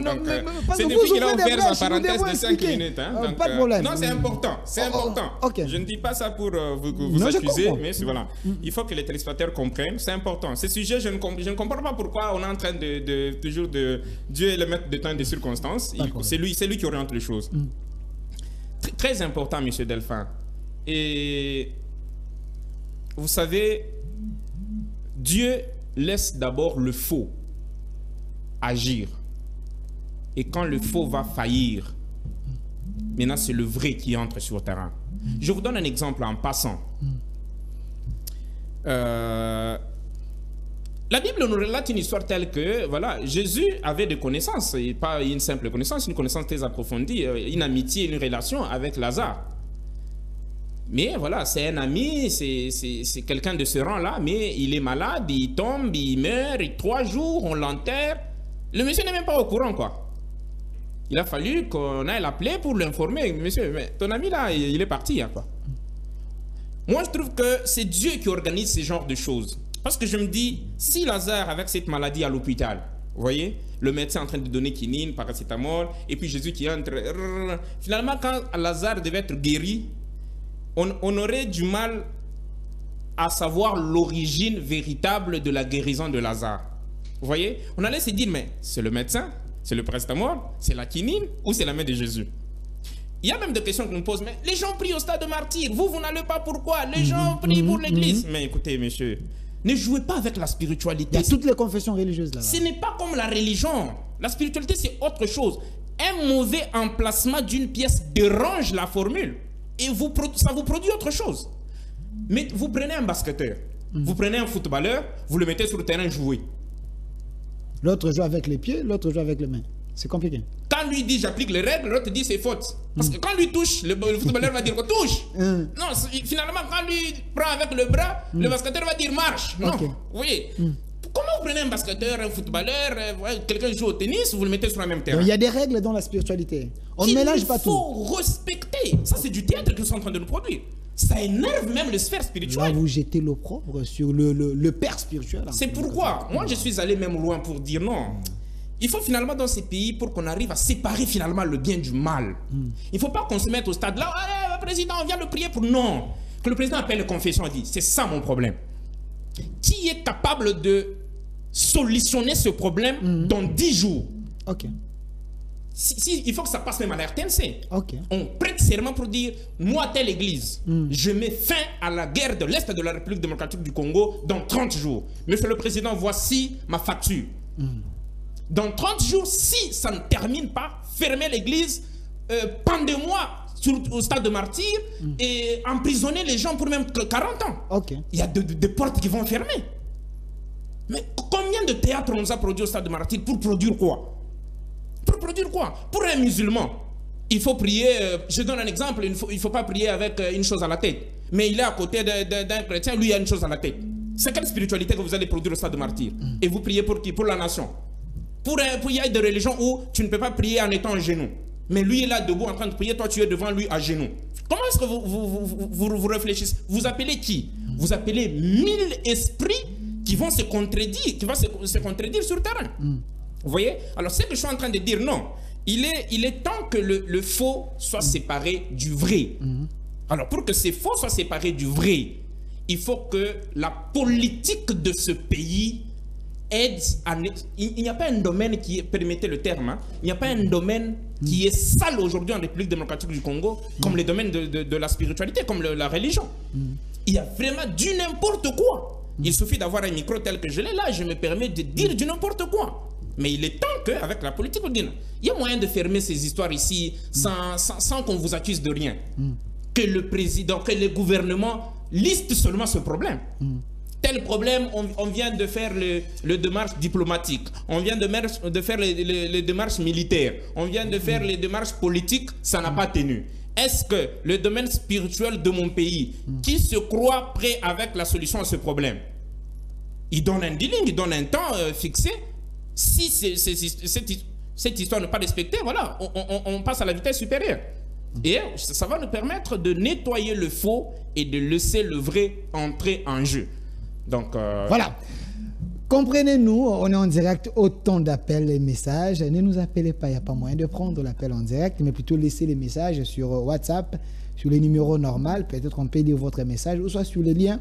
C'est depuis qu'il a offert sa parenthèse de 5 minutes. Hein? Donc, pas de problème. Non, c'est important. C'est important. Okay. Je ne dis pas ça pour vous accuser, mais voilà. Il faut que les téléspectateurs comprennent. C'est important. Ce sujet, je ne comprends pas pourquoi on est en train de toujours de... Dieu est le maître de temps et des circonstances. C'est lui qui oriente les choses. Très important, M. Delphin. Et vous savez, Dieu laisse d'abord le faux agir. Et quand le faux va faillir, maintenant c'est le vrai qui entre sur le terrain. Je vous donne un exemple en passant. La Bible nous relate une histoire telle que, voilà, Jésus avait des connaissances, et pas une simple connaissance, une connaissance très approfondie, une amitié, une relation avec Lazare. Mais voilà, c'est un ami, c'est quelqu'un de ce rang-là, mais il est malade, il tombe, il meurt, et 3 jours, on l'enterre. Le monsieur n'est même pas au courant, quoi. Il a fallu qu'on aille l'appeler pour l'informer. Monsieur, mais ton ami là, il est parti, hein, quoi. Moi, je trouve que c'est Dieu qui organise ce genre de choses. Parce que je me dis, si Lazare, avec cette maladie à l'hôpital, vous voyez, le médecin est en train de donner quinine, paracétamol, et puis Jésus qui entre... Finalement, quand Lazare devait être guéri, on aurait du mal à savoir l'origine véritable de la guérison de Lazare. Vous voyez, on allait se dire, mais c'est le médecin, c'est le paracétamol, c'est la quinine, ou c'est la main de Jésus? Il y a même des questions qu'on me pose, mais les gens prient au stade de martyr, vous n'allez pas pourquoi? Les gens prient pour l'église. Mais écoutez, monsieur... Ne jouez pas avec la spiritualité. Il y a toutes les confessions religieuses là-bas. Ce n'est pas comme la religion. La spiritualité, c'est autre chose. Un mauvais emplacement d'une pièce dérange la formule. Et ça vous produit autre chose. Mais vous prenez un basketteur, vous prenez un footballeur, vous le mettez sur le terrain jouer. L'autre joue avec les pieds, l'autre joue avec les mains. C'est compliqué. Quand lui dit j'applique les règles, l'autre dit c'est faute. Parce que quand lui touche, le footballeur va dire touche. Non, finalement, quand lui prend avec le bras, le basketteur va dire marche. Non, vous voyez. Comment vous prenez un basketteur, un footballeur, quelqu'un joue au tennis, vous le mettez sur le même terrain? Il y a des règles dans la spiritualité. On ne mélange pas tout. Il faut respecter. Ça, c'est du théâtre qu'ils sont en train de nous produire. Ça énerve même les sphères spirituelles. Là, vous jetez l'opprobre sur le père spirituel. C'est pourquoi, moi, je suis allé même loin pour dire non. Il faut finalement dans ces pays, pour qu'on arrive à séparer finalement le bien du mal. Il ne faut pas qu'on se mette au stade là, allez, président, on vient le prier pour... Non. Que le président appelle les confessions et dit, c'est ça mon problème. Qui est capable de solutionner ce problème dans 10 jours? Ok. Il faut que ça passe même à la RTNC. Okay. On prête serment pour dire, moi, telle église, je mets fin à la guerre de l'Est de la République démocratique du Congo dans 30 jours. Monsieur le Président, voici ma facture. Dans 30 jours, si ça ne termine pas, fermez l'église, pendez-moi au stade de martyr et emprisonnez les gens pour même 40 ans. Okay. Il y a des portes qui vont fermer. Mais combien de théâtres on nous a produit au stade de martyr pour produire quoi? Pour produire quoi? Pour un musulman, il faut prier, je donne un exemple, il ne faut pas prier avec une chose à la tête. Mais il est à côté d'un chrétien, lui il a une chose à la tête. C'est quelle spiritualité que vous allez produire au stade de martyr? Et vous priez pour qui? Pour la nation. Il y a des religions où tu ne peux pas prier en étant en genoux. Mais lui est là debout en train de prier, toi tu es devant lui à genoux. Comment est-ce que vous réfléchissez? Vous appelez qui? Vous appelez 1000 esprits qui vont se contredire sur le terrain. Vous voyez? Alors c'est que je suis en train de dire non. Il est temps que le faux soit séparé du vrai. Alors pour que ces faux soient séparés du vrai, il faut que la politique de ce pays aide à... Il n'y a pas un domaine qui est, permettez le terme, hein, il n'y a pas un domaine qui est sale aujourd'hui en République démocratique du Congo comme les domaines de la spiritualité, comme la religion. Il y a vraiment du n'importe quoi. Il suffit d'avoir un micro tel que je l'ai là, je me permets de dire du n'importe quoi. Mais il est temps qu'avec la politique, il y a moyen de fermer ces histoires ici sans qu'on vous accuse de rien. Que le président, que le gouvernement liste seulement ce problème. Tel problème, on vient de faire le démarche diplomatique, on vient de faire les démarches militaires, on vient de faire les démarches politiques, ça n'a pas tenu. Est-ce que le domaine spirituel de mon pays, qui se croit prêt avec la solution à ce problème, il donne un dealing, il donne un temps fixé. Si cette histoire n'est pas respectée, voilà, on passe à la vitesse supérieure. Et ça va nous permettre de nettoyer le faux et de laisser le vrai entrer en jeu. Donc, voilà. Comprenez-nous, on est en direct, autant d'appels et messages. Ne nous appelez pas, il n'y a pas moyen de prendre l'appel en direct, mais plutôt laissez les messages sur WhatsApp, sur les numéros normaux. Peut-être on peut lire votre message, ou soit sur les liens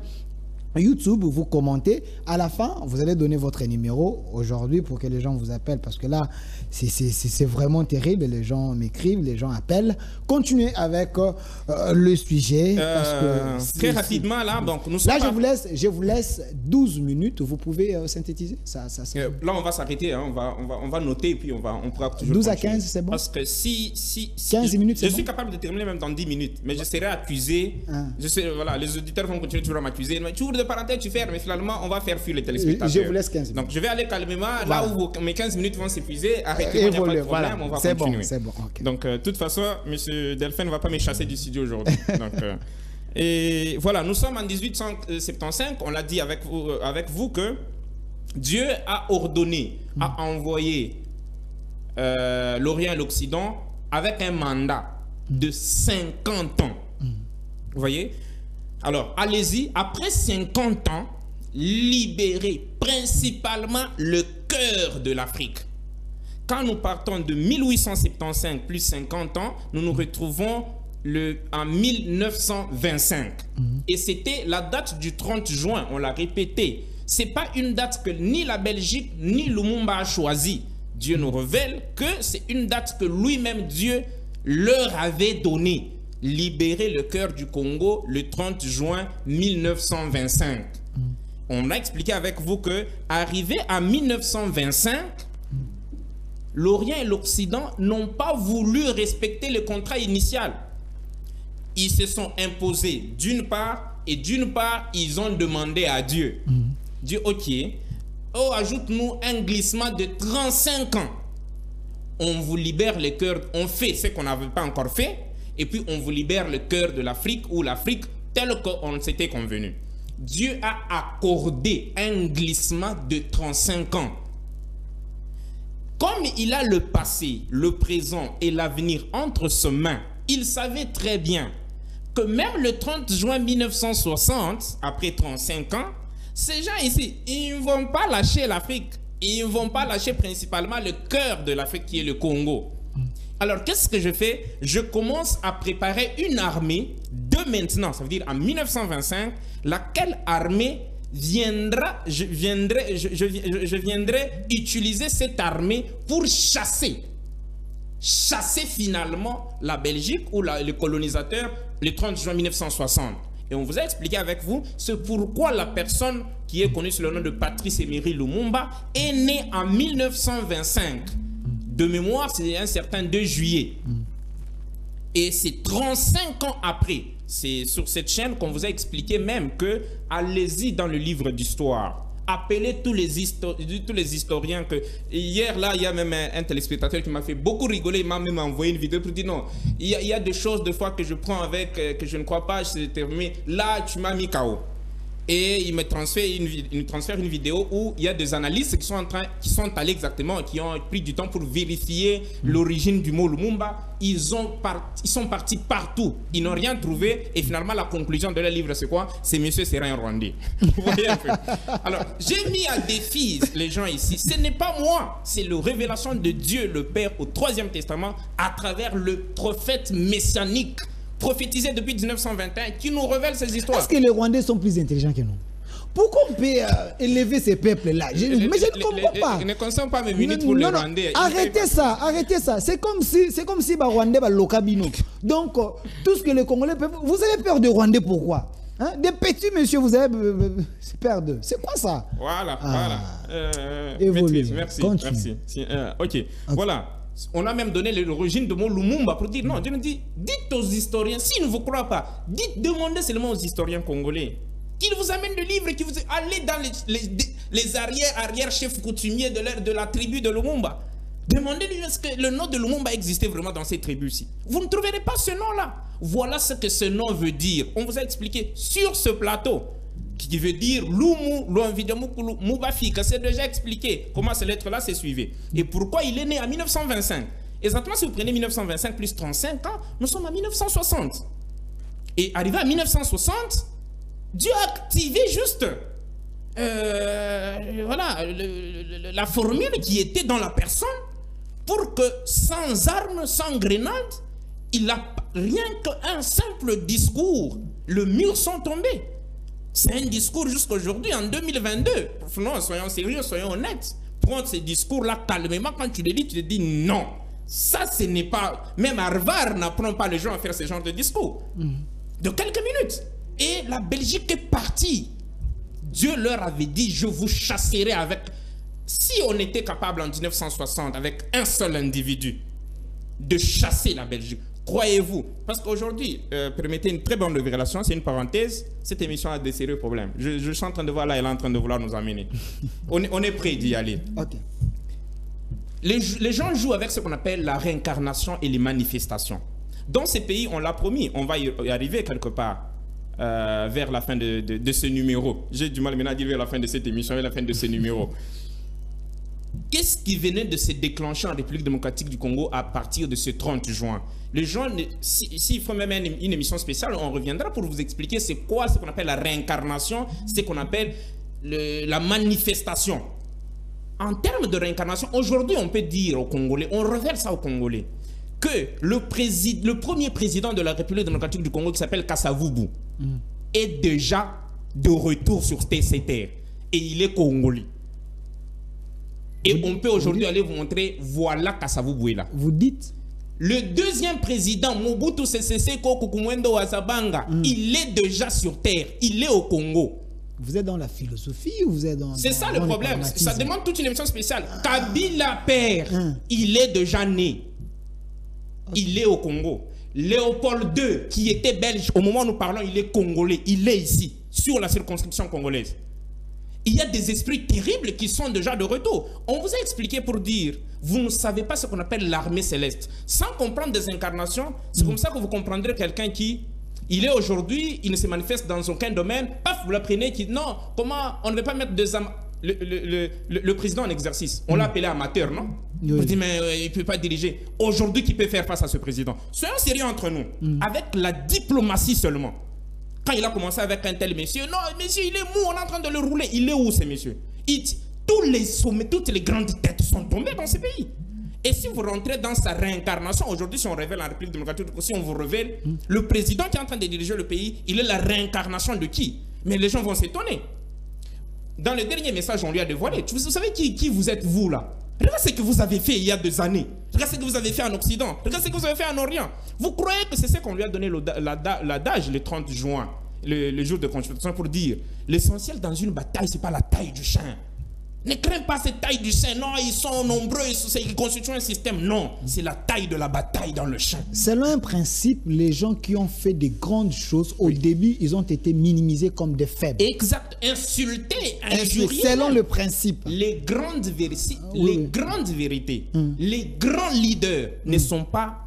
YouTube, vous commentez. À la fin, vous allez donner votre numéro aujourd'hui pour que les gens vous appellent, parce que là, c'est vraiment terrible. Les gens m'écrivent, les gens appellent. Continuez avec le sujet. Parce que très rapidement, là, donc nous sommes là, je vous laisse 12 minutes. Vous pouvez synthétiser ça. Là, on va s'arrêter. Hein, on va noter et puis on pourra toujours 12 continuer. à 15, c'est bon? Parce que si 15 minutes, je suis capable de terminer même dans 10 minutes, mais je serai accusé. Voilà, les auditeurs vont continuer toujours à m'accuser. Tu ouvres de parenthèses, tu fermes, mais finalement, on va faire fuir les téléspectateurs. Je vous laisse 15 minutes. Donc, je vais aller calmement. Voilà. Là où mes 15 minutes vont s'épuiser, arrêtez, il n'y a pas de problème, voilà. on va continuer. C'est bon, okay. Donc, de toute façon, M. Delphin ne va pas me chasser du studio aujourd'hui. Et voilà, nous sommes en 1875, on l'a dit avec vous que Dieu a ordonné, a envoyé l'Orient et l'Occident avec un mandat de 50 ans. Vous voyez? Alors, allez-y, après 50 ans, libérez principalement le cœur de l'Afrique. Quand nous partons de 1875 plus 50 ans, nous nous retrouvons en 1925. Et c'était la date du 30 juin, on l'a répété. Ce n'est pas une date que ni la Belgique ni Lumumba a choisie. Dieu nous révèle que c'est une date que lui-même Dieu leur avait donnée. Libérer le cœur du Congo le 30 juin 1925. On a expliqué avec vous que, arrivé à 1925, l'Orient et l'Occident n'ont pas voulu respecter le contrat initial. Ils se sont imposés d'une part, et d'une part, ils ont demandé à Dieu. Dieu, ok, ajoute-nous un glissement de 35 ans. On vous libère le cœur, on fait ce qu'on n'avait pas encore fait, et puis on vous libère le cœur de l'Afrique, ou l'Afrique telle qu'on s'était convenu. Dieu a accordé un glissement de 35 ans. Comme il a le passé, le présent et l'avenir entre ses mains, il savait très bien que même le 30 juin 1960, après 35 ans, ces gens ici, ils ne vont pas lâcher l'Afrique. Ils ne vont pas lâcher principalement le cœur de l'Afrique qui est le Congo. Alors, qu'est-ce que je fais? Je commence à préparer une armée de maintenant, ça veut dire en 1925, laquelle armée je viendrai utiliser cette armée pour chasser finalement la Belgique ou le colonisateur le 30 juin 1960. Et on vous a expliqué avec vous ce pourquoi la personne qui est connue sous le nom de Patrice Emery Lumumba est née en 1925. De mémoire, c'est un certain 2 juillet. Et c'est 35 ans après. C'est sur cette chaîne qu'on vous a expliqué même que, allez-y dans le livre d'histoire. Appelez tous les historiens. Hier, là, il y a même un téléspectateur qui m'a fait beaucoup rigoler. Il m'a même envoyé une vidéo pour dire non. Il y a des choses, des fois, que je prends avec, que je ne crois pas, c'est terminé. Là, tu m'as mis KO. Et il me transfère une vidéo où il y a des analystes qui sont allés exactement, qui ont pris du temps pour vérifier l'origine du mot Lumumba. Ils sont partis partout. Ils n'ont rien trouvé. Et finalement, la conclusion de leur livre, c'est quoi? C'est Monsieur sera un Rwandais. Vous voyez un peu. Alors, j'ai mis à défi les gens ici. Ce n'est pas moi. C'est la révélation de Dieu, le Père, au 3e Testament, à travers le prophète messianique prophétisé depuis 1921, qui nous révèle ces histoires. Est-ce que les Rwandais sont plus intelligents que nous? Pourquoi on peut élever ces peuples-là? Mais je ne comprends pas. Je ne consomme pas mes minutes pour les Rwandais. Arrêtez ça. C'est comme si les Rwandais va l'okabino. Donc, tout ce que les Congolais peuvent... Vous avez peur de Rwandais, pourquoi? Hein? Des petits monsieur, vous avez perdu. C'est quoi ça? Voilà, voilà. Évolue. Merci, continue. merci. Ok, voilà. On a même donné l'origine de mon Lumumba pour dire non. Dieu nous dit, dites aux historiens, s'ils ne vous croient pas, demandez seulement aux historiens congolais qu'ils vous amènent le livre, qu'ils vous allez dans les arrière-chefs coutumiers de la tribu de Lumumba. Demandez-lui est-ce que le nom de Lumumba existait vraiment dans ces tribus-ci. Vous ne trouverez pas ce nom-là. Voilà ce que ce nom veut dire. On vous a expliqué sur ce plateau, qui veut dire Lumu, Luanvidamukulu, Mubafika. C'est déjà expliqué comment ces lettres-là se suivaient. Et pourquoi il est né en 1925. Exactement, si vous prenez 1925 plus 35 ans, nous sommes en 1960. Et arrivé à 1960, Dieu a activé juste voilà, la formule qui était dans la personne pour que sans armes, sans grenades, il a rien qu'un simple discours. Le mur sont tombés. C'est un discours jusqu'à aujourd'hui, en 2022. Non, soyons sérieux, soyons honnêtes. Prends ces discours-là calmement. Quand tu les dis, tu te dis non. Ça, ce n'est pas... Même Harvard n'apprend pas les gens à faire ce genre de discours. De quelques minutes. Et la Belgique est partie. Dieu leur avait dit, je vous chasserai avec... Si on était capable en 1960, avec un seul individu, de chasser la Belgique, croyez-vous? Parce qu'aujourd'hui, permettez une très bonne révélation, c'est une parenthèse, cette émission a des sérieux problèmes. Je suis en train de voir là, elle est en train de vouloir nous amener. On est prêt d'y aller. Okay. Les gens jouent avec ce qu'on appelle la réincarnation et les manifestations. Dans ces pays, on l'a promis, on va y arriver quelque part vers la fin de ce numéro. J'ai du mal maintenant à dire vers la fin de cette émission, vers la fin de ce numéro. Qu'est-ce qui venait de se déclencher en République démocratique du Congo à partir de ce 30 juin? Les gens, s'il faut même une émission spéciale, on reviendra pour vous expliquer c'est quoi ce qu'on appelle la réincarnation, ce qu'on appelle la manifestation. En termes de réincarnation, aujourd'hui, on peut dire aux Congolais, on révèle ça aux Congolais, que le premier président de la République démocratique du Congo, qui s'appelle Kasavubu, est déjà de retour sur ces terres. Et il est Congolais. Et on peut aujourd'hui aller vous montrer, voilà Kasavubu est là. Vous dites? Le deuxième président, Mobutu Sese Seko Kukumwendo Wazabanga, il est déjà sur terre, il est au Congo. Vous êtes dans la philosophie ou vous êtes dans... C'est ça le problème, ça demande toute une émission spéciale. Kabila père, il est déjà né. Il est au Congo. Léopold II, qui était belge, au moment où nous parlons, il est congolais, il est ici, sur la circonscription congolaise. Il y a des esprits terribles qui sont déjà de retour. On vous a expliqué pour dire, vous ne savez pas ce qu'on appelle l'armée céleste. Sans comprendre des incarnations, c'est comme ça que vous comprendrez quelqu'un qui, il est aujourd'hui, il ne se manifeste dans aucun domaine, paf, vous l'apprenez, qui non, comment, on ne veut pas mettre des le président en exercice, on l'a appelé amateur, non? Oui. Vous dites, mais il ne peut pas diriger. Aujourd'hui, qui peut faire face à ce président? Soyons sérieux entre nous, avec la diplomatie seulement. Quand il a commencé avec un tel monsieur, non, monsieur, il est mou, on est en train de le rouler. Il est où, ce monsieur? Tous les sommets, toutes les grandes têtes sont tombées dans ce pays. Et si vous rentrez dans sa réincarnation, aujourd'hui, si on révèle en République démocratique, si on vous révèle, le président qui est en train de diriger le pays, il est la réincarnation de qui? Mais les gens vont s'étonner. Dans le dernier message, on lui a dévoilé. Vous savez qui vous êtes, vous, là? Regardez ce que vous avez fait il y a 2 années. Regardez ce que vous avez fait en Occident. Regardez ce que vous avez fait en Orient. Vous croyez que c'est ce qu'on lui a donné l'adage le 30 juin, le jour de constitution, pour dire l'essentiel dans une bataille, ce n'est pas la taille du champ. Ne crains pas cette taille du sein. Non, ils sont nombreux, ils constituent un système. Non, c'est la taille de la bataille dans le champ. Selon un principe, les gens qui ont fait des grandes choses, au début, ils ont été minimisés comme des faibles. Exact. Insultés, injuriés. Selon le principe. Les grandes vérités, les grands leaders ne sont pas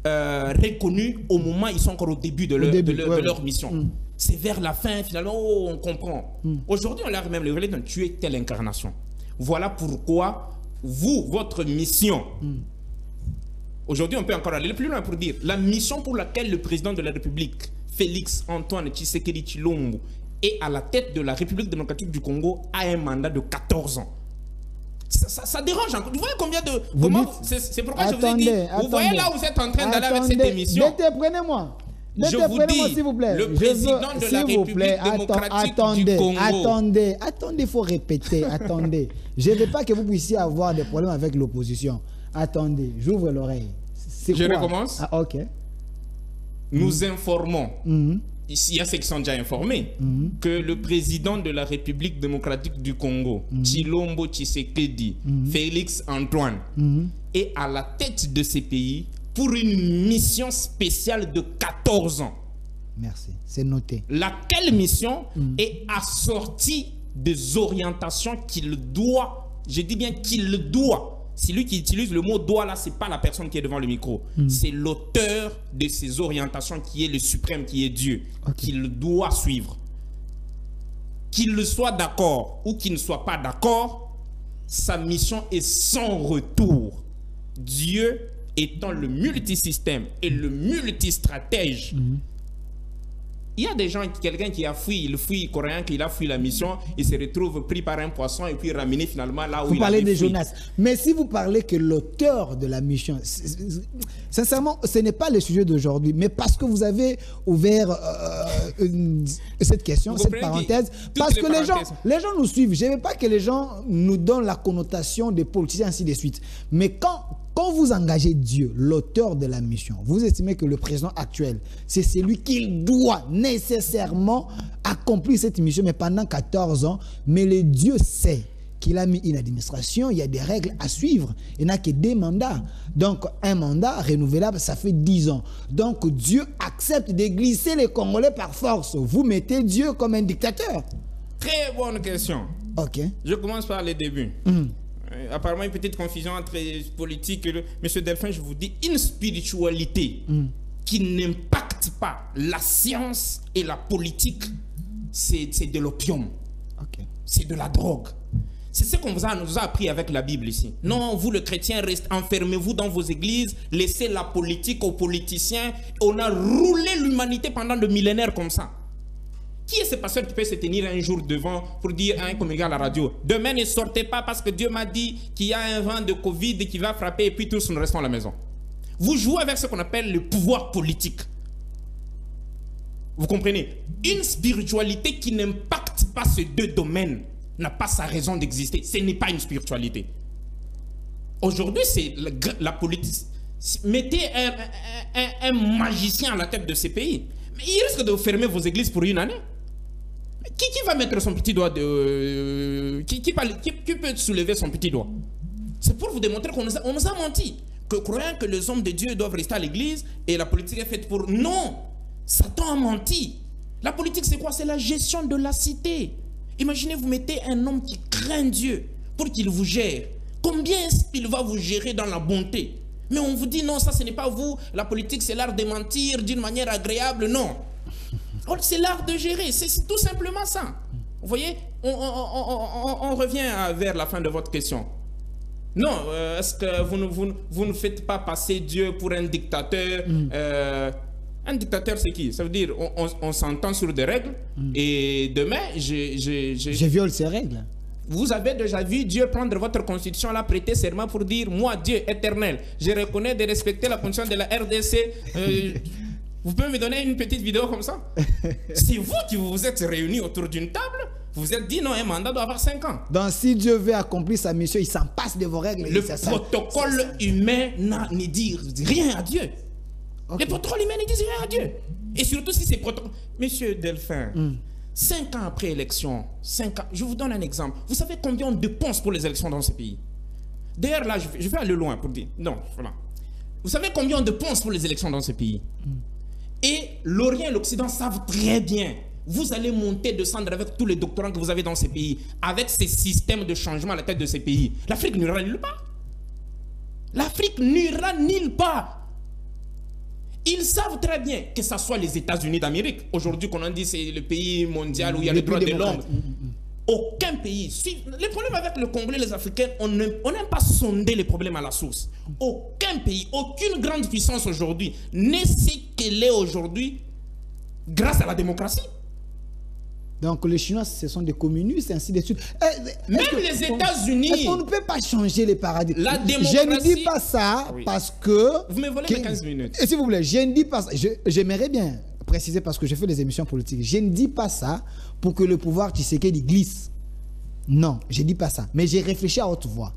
reconnus au moment où ils sont encore au début de leur mission. C'est vers la fin, finalement, on comprend. Aujourd'hui, on leur même révélé de tuer telle incarnation. Voilà pourquoi, votre mission, aujourd'hui, on peut encore aller plus loin pour dire, la mission pour laquelle le président de la République, Félix Antoine Tshisekedi Tshilombo, est à la tête de la République démocratique du Congo, a un mandat de 14 ans. Ça dérange encore. Vous voyez combien de... C'est pourquoi je vous ai dit, vous voyez là où vous êtes en train d'aller avec cette émission. Prenez-moi. Je vous dis, s'il vous plaît. Le président de la République démocratique du Congo. Attendez, il faut répéter, attendez. Je ne veux pas que vous puissiez avoir des problèmes avec l'opposition. Attendez, j'ouvre l'oreille. Je recommence. Ah, ok. Nous informons il y a ceux qui sont déjà informés que le président de la République démocratique du Congo, Tshilombo Tshisekedi, Félix Antoine, est à la tête de ces pays pour une mission spéciale de 14 ans. Merci, c'est noté. Laquelle mission est assortie des orientations qu'il doit, je dis bien qu'il doit. C'est lui qui utilise le mot doit là, c'est pas la personne qui est devant le micro. C'est l'auteur de ces orientations qui est le suprême, qui est Dieu, qu'il doit suivre. Qu'il le soit d'accord ou qu'il ne soit pas d'accord, sa mission est sans retour. Dieu étant le multisystème et le multistratège. Il y a des gens, quelqu'un qui a fui, le fui coréen, qui a fui la mission, il se retrouve pris par un poisson et puis ramené finalement là où vous il parlez avait de fui. Jonas. Mais si vous parlez que l'auteur de la mission, sincèrement, ce n'est pas le sujet d'aujourd'hui, mais parce que vous avez ouvert cette question, cette parenthèse, parce que les gens nous suivent. Je ne veux pas que les gens nous donnent la connotation des politiciens, ainsi de suite. Mais quand vous engagez Dieu, l'auteur de la mission, vous estimez que le président actuel, c'est celui qui doit nécessairement accomplir cette mission, mais pendant 14 ans, mais le Dieu sait qu'il a mis une administration, il y a des règles à suivre. Il n'a que des mandats. Donc, un mandat renouvelable, ça fait 10 ans. Donc, Dieu accepte de glisser les Congolais par force. Vous mettez Dieu comme un dictateur. Très bonne question. Ok. Je commence par les débuts. Apparemment, une petite confusion entre politique et Monsieur Delphin, je vous dis, une spiritualité qui n'impacte pas la science et la politique, c'est de l'opium. C'est de la drogue. C'est ce qu'on nous a appris avec la Bible ici. Non, vous, le chrétien, enfermez-vous dans vos églises, laissez la politique aux politiciens. On a roulé l'humanité pendant des millénaires comme ça. Qui est ce pasteur qui peut se tenir un jour devant pour dire à un communiqué à la radio: demain ne sortez pas parce que Dieu m'a dit qu'il y a un vent de Covid qui va frapper et puis tous nous restons à la maison. Vous jouez avec ce qu'on appelle le pouvoir politique. Vous comprenez? Une spiritualité qui n'impacte pas ces deux domaines n'a pas sa raison d'exister. Ce n'est pas une spiritualité. Aujourd'hui, c'est la politique. Mettez un magicien à la tête de ces pays. Mais il risque de fermer vos églises pour une année. Qui va mettre son petit doigt qui peut soulever son petit doigt? C'est pour vous démontrer qu'on nous a menti. Que croyant que les hommes de Dieu doivent rester à l'église et la politique est faite pour... Non! Satan a menti. La politique, c'est quoi? C'est la gestion de la cité. Imaginez, vous mettez un homme qui craint Dieu pour qu'il vous gère. Combien est-ce qu'il va vous gérer dans la bonté? Mais on vous dit non, ça ce n'est pas vous. La politique, c'est l'art de mentir d'une manière agréable. Non. C'est l'art de gérer. C'est tout simplement ça. Vous voyez, on revient vers la fin de votre question. Non, est-ce que vous ne faites pas passer Dieu pour un dictateur? Un dictateur, c'est qui? Ça veut dire on s'entend sur des règles et demain, je viole ces règles. Vous avez déjà vu Dieu prendre votre constitution, là, prêter serment pour dire: moi, Dieu éternel, je reconnais de respecter la constitution de la RDC. Vous pouvez me donner une petite vidéo comme ça? C'est vous qui vous êtes réunis autour d'une table, vous vous êtes dit non, un mandat doit avoir 5 ans. Donc si Dieu veut accomplir sa mission, il s'en passe de vos règles. Le protocole humain ne dit rien à Dieu. Les protocoles humains ne disent rien à Dieu. Et surtout si c'est protocole... Monsieur Delphin, 5 ans après élection, 5 ans, je vous donne un exemple. Vous savez combien on dépense pour les élections dans ce pays? D'ailleurs, là, je vais aller loin pour dire... Non, voilà. Vous savez combien on dépense pour les élections dans ce pays? Et l'Orient et l'Occident savent très bien. Vous allez monter, descendre avec tous les doctorants que vous avez dans ces pays, avec ces systèmes de changement à la tête de ces pays. L'Afrique n'ira nulle part. L'Afrique n'ira nulle part. Ils savent très bien que ce soit les États-Unis d'Amérique. Aujourd'hui, qu'on en dit c'est le pays mondial où il y a les droits de l'homme. Aucun pays. Les problèmes avec le Congo et les Africains, on n'aime pas sonder les problèmes à la source. Aucun pays, aucune grande puissance aujourd'hui n'est ce qu'elle est aujourd'hui grâce à la démocratie. Donc les Chinois, ce sont des communistes, ainsi de suite. Même les États-Unis. Est-ce qu'on ne peut pas changer les paradigmes? La démocratie. Je ne dis pas ça parce que... Vous me volez mes 15 minutes. S'il vous plaît, je ne dis pas ça. J'aimerais bien préciser parce que je fais des émissions politiques. Je ne dis pas ça pour que le pouvoir Tshisekedi glisse. Non, je ne dis pas ça. Mais j'ai réfléchi à haute voix.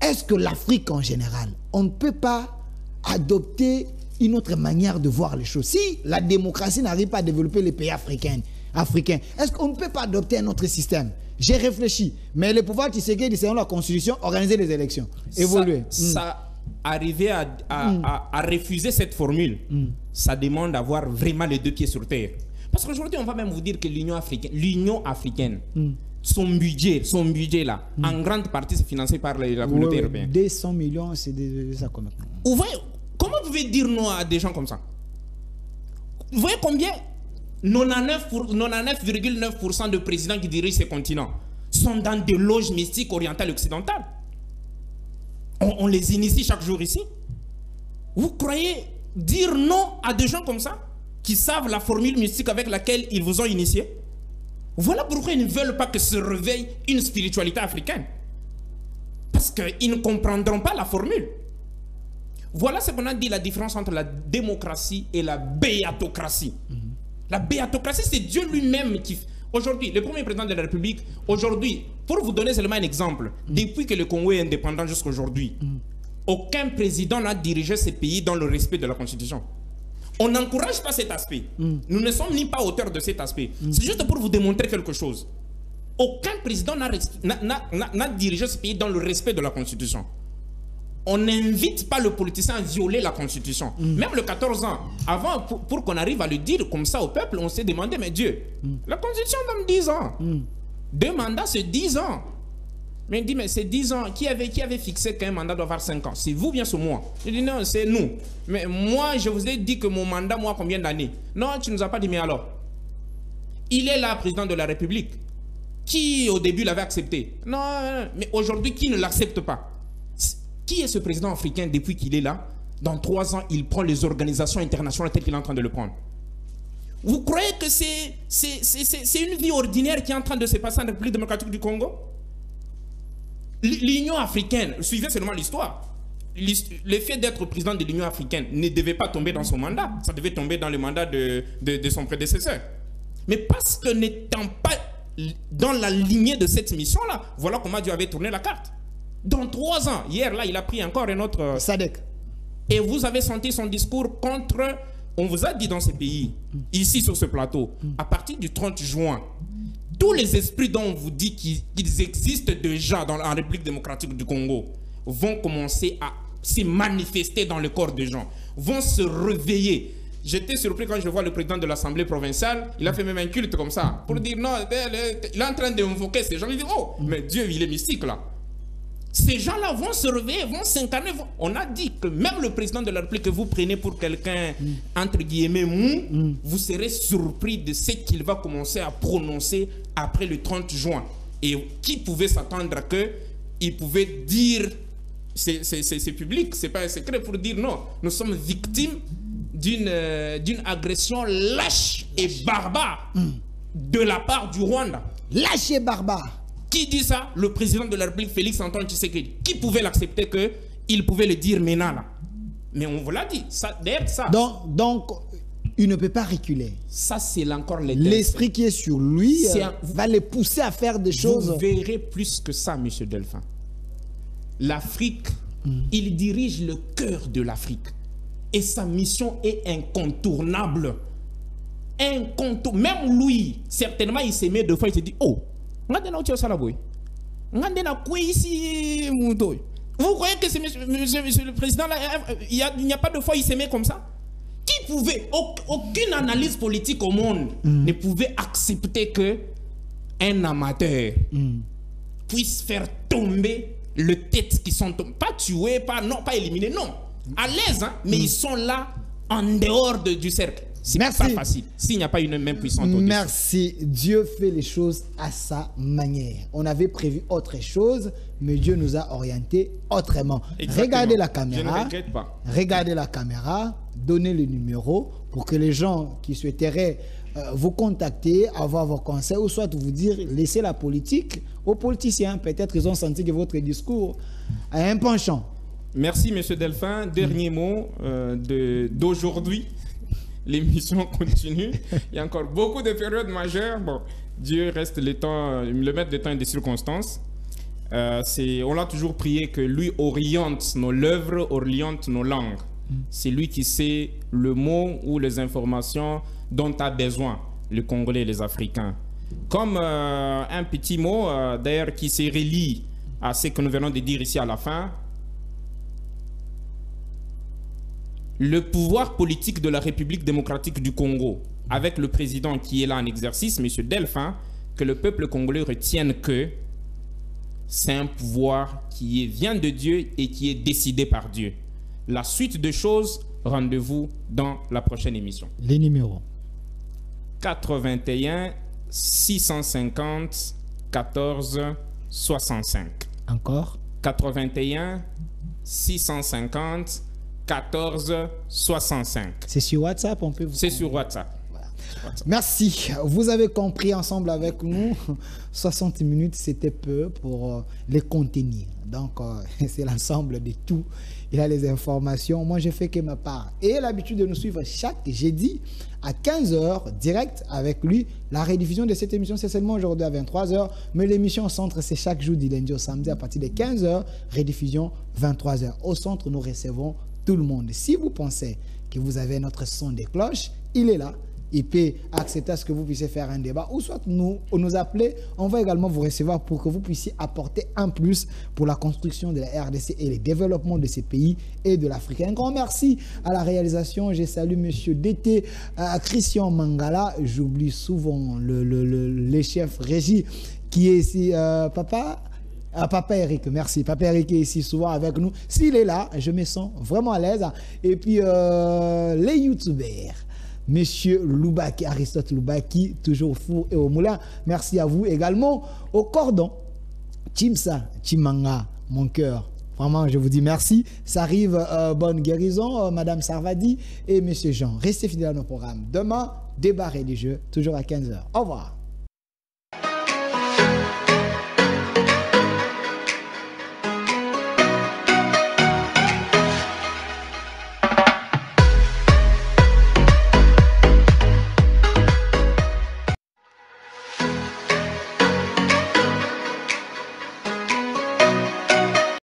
Est-ce que l'Afrique en général, on ne peut pas adopter une autre manière de voir les choses. Si la démocratie n'arrive pas à développer les pays africains, est-ce qu'on ne peut pas adopter un autre système? J'ai réfléchi, mais le pouvoir Tshisekedi, selon la Constitution, organiser les élections, évoluer. Arriver à refuser cette formule, ça demande d'avoir vraiment les deux pieds sur terre. Parce qu'aujourd'hui, on va même vous dire que l'Union africaine, son budget là, en grande partie, c'est financé par la communauté européenne. 200 millions, c'est ça comme ça. Vous voyez, comment vous pouvez dire non à des gens comme ça? Vous voyez combien 99,9% de présidents qui dirigent ces continents sont dans des loges mystiques orientales et occidentales. On les initie chaque jour ici. Vous croyez dire non à des gens comme ça, qui savent la formule mystique avec laquelle ils vous ont initié? Voilà pourquoi ils ne veulent pas que se réveille une spiritualité africaine. Parce qu'ils ne comprendront pas la formule. Voilà ce qu'on a dit, la différence entre la démocratie et la béatocratie. La béatocratie, c'est Dieu lui-même qui... Aujourd'hui, le premier président de la République, aujourd'hui, pour vous donner seulement un exemple, depuis que le Congo est indépendant jusqu'à aujourd'hui, aucun président n'a dirigé ce pays dans le respect de la Constitution. On n'encourage pas cet aspect. Nous ne sommes ni pas auteurs de cet aspect. C'est juste pour vous démontrer quelque chose. Aucun président n'a dirigé ce pays dans le respect de la Constitution. On n'invite pas le politicien à violer la Constitution. Même le 14 ans, avant, pour qu'on arrive à le dire comme ça au peuple, on s'est demandé, mais Dieu, la Constitution donne 10 ans. 2 mandats, c'est 10 ans. Mais il dit, mais c'est 10 ans. Qui avait fixé qu'un mandat doit avoir 5 ans? C'est vous, bien sûr, moi. Je dis, non, c'est nous. Mais moi, je vous ai dit que mon mandat, moi, combien d'années? Non, tu ne nous as pas dit, mais alors? Il est là, président de la République. Qui, au début, l'avait accepté? Non, mais aujourd'hui, qui ne l'accepte pas? Qui est ce président africain depuis qu'il est là? Dans 3 ans, il prend les organisations internationales telles qu'il est en train de le prendre. Vous croyez que c'est une vie ordinaire qui est en train de se passer en République démocratique du Congo? L'Union africaine, suivez seulement l'histoire. Le fait d'être président de l'Union africaine ne devait pas tomber dans son mandat. Ça devait tomber dans le mandat de son prédécesseur. Mais parce que n'étant pas dans la lignée de cette mission-là, voilà comment Dieu avait tourné la carte. Dans 3 ans, hier là, il a pris encore un autre... Sadek. Et vous avez senti son discours contre... On vous a dit dans ces pays, ici sur ce plateau, à partir du 30 juin, tous les esprits dont on vous dit qu'ils existent déjà en République démocratique du Congo vont commencer à se manifester dans le corps des gens, vont se réveiller. J'étais surpris quand je vois le président de l'Assemblée provinciale, il a fait même un culte comme ça, pour dire non, il est en train d'invoquer ces gens. Il dit, oh, mais Dieu, il est mystique là. Ces gens-là vont se réveiller, vont s'incarner. On a dit que même le président de la République que vous prenez pour quelqu'un, entre guillemets, mou, vous serez surpris de ce qu'il va commencer à prononcer après le 30 juin. Et qui pouvait s'attendre à qu'il pouvait dire, c'est public, c'est pas un secret, pour dire non, nous sommes victimes d'une agression lâche et barbare de la part du Rwanda. Lâche et barbare. Qui dit ça? Le président de la République, Félix Antoine Tshisekedi. Qui pouvait l'accepter qu'il pouvait le dire maintenant là? Mais on vous l'a dit. D'ailleurs, ça... Donc, il ne peut pas reculer. Ça, c'est encore l'esprit qui est sur lui va le pousser à faire des choses. Vous verrez plus que ça, monsieur Delphin. L'Afrique, il dirige le cœur de l'Afrique. Et sa mission est incontournable. Même lui, certainement, il s'est mis 2 fois, il s'est dit, oh, vous croyez que c'est monsieur le président là, il n'y a pas de fois il s'aimait comme ça? Qui pouvait, aucune analyse politique au monde ne pouvait accepter que un amateur puisse faire tomber les têtes qui sont tombées, pas tuées, pas éliminées, non, à l'aise, hein, mais ils sont là en dehors du cercle. C'est pas facile s'il n'y a pas une même puissance. Merci. Dieu fait les choses à sa manière. On avait prévu autre chose, mais Dieu nous a orientés autrement. Exactement. Regardez la caméra. Je ne regrette pas. Regardez la caméra. Donnez le numéro pour que les gens qui souhaiteraient vous contacter, avoir vos conseils, ou soit vous dire laissez la politique aux politiciens. Peut-être ils ont senti que votre discours a un penchant. Merci, monsieur Delphin. Dernier mot d'aujourd'hui. L'émission continue. Il y a encore beaucoup de périodes majeures. Bon, Dieu reste le maître des temps et des circonstances. On l'a toujours prié que lui oriente nos lèvres, oriente nos langues. C'est lui qui sait le mot ou les informations dont a besoin le Congolais et les Africains. Comme un petit mot, d'ailleurs, qui se relie à ce que nous venons de dire ici à la fin, le pouvoir politique de la République démocratique du Congo, avec le président qui est là en exercice, M. Delphin, que le peuple congolais retienne que c'est un pouvoir qui vient de Dieu et qui est décidé par Dieu. La suite des choses, rendez-vous dans la prochaine émission. Les numéros. 81 650 14 65. Encore. 81 650 14 65. C'est sur WhatsApp, on peut vous... C'est sur WhatsApp. Merci. Vous avez compris ensemble avec nous. 60 minutes, c'était peu pour les contenir. Donc, c'est l'ensemble de tout. Il a les informations. Moi, je fais que ma part. Et l'habitude de nous suivre chaque jeudi à 15h, direct avec lui. La rediffusion de cette émission, c'est seulement aujourd'hui à 23h. Mais l'émission au centre, c'est chaque jour du lundi au samedi à partir de 15h. Rediffusion 23h. Au centre, nous recevons tout le monde. Si vous pensez que vous avez notre son de cloche, il est là. Il peut accepter à ce que vous puissiez faire un débat ou soit nous appeler. On va également vous recevoir pour que vous puissiez apporter un plus pour la construction de la RDC et le développement de ces pays et de l'Afrique. Un grand merci à la réalisation. Je salue M. DT, Christian Mangala. J'oublie souvent le chef régie qui est ici. Papa Eric, merci. Papa Eric est ici souvent avec nous. S'il est là, je me sens vraiment à l'aise. Et puis, les youtubeurs. Monsieur Loubaki, Aristote Loubaki, toujours fou et au moulin. Merci à vous également. Au cordon, Chimsa, Chimanga, mon cœur. Vraiment, je vous dis merci. Ça arrive, bonne guérison, Madame Sarvadi et Monsieur Jean. Restez fidèles à nos programmes. Demain, débat religieux, toujours à 15h. Au revoir.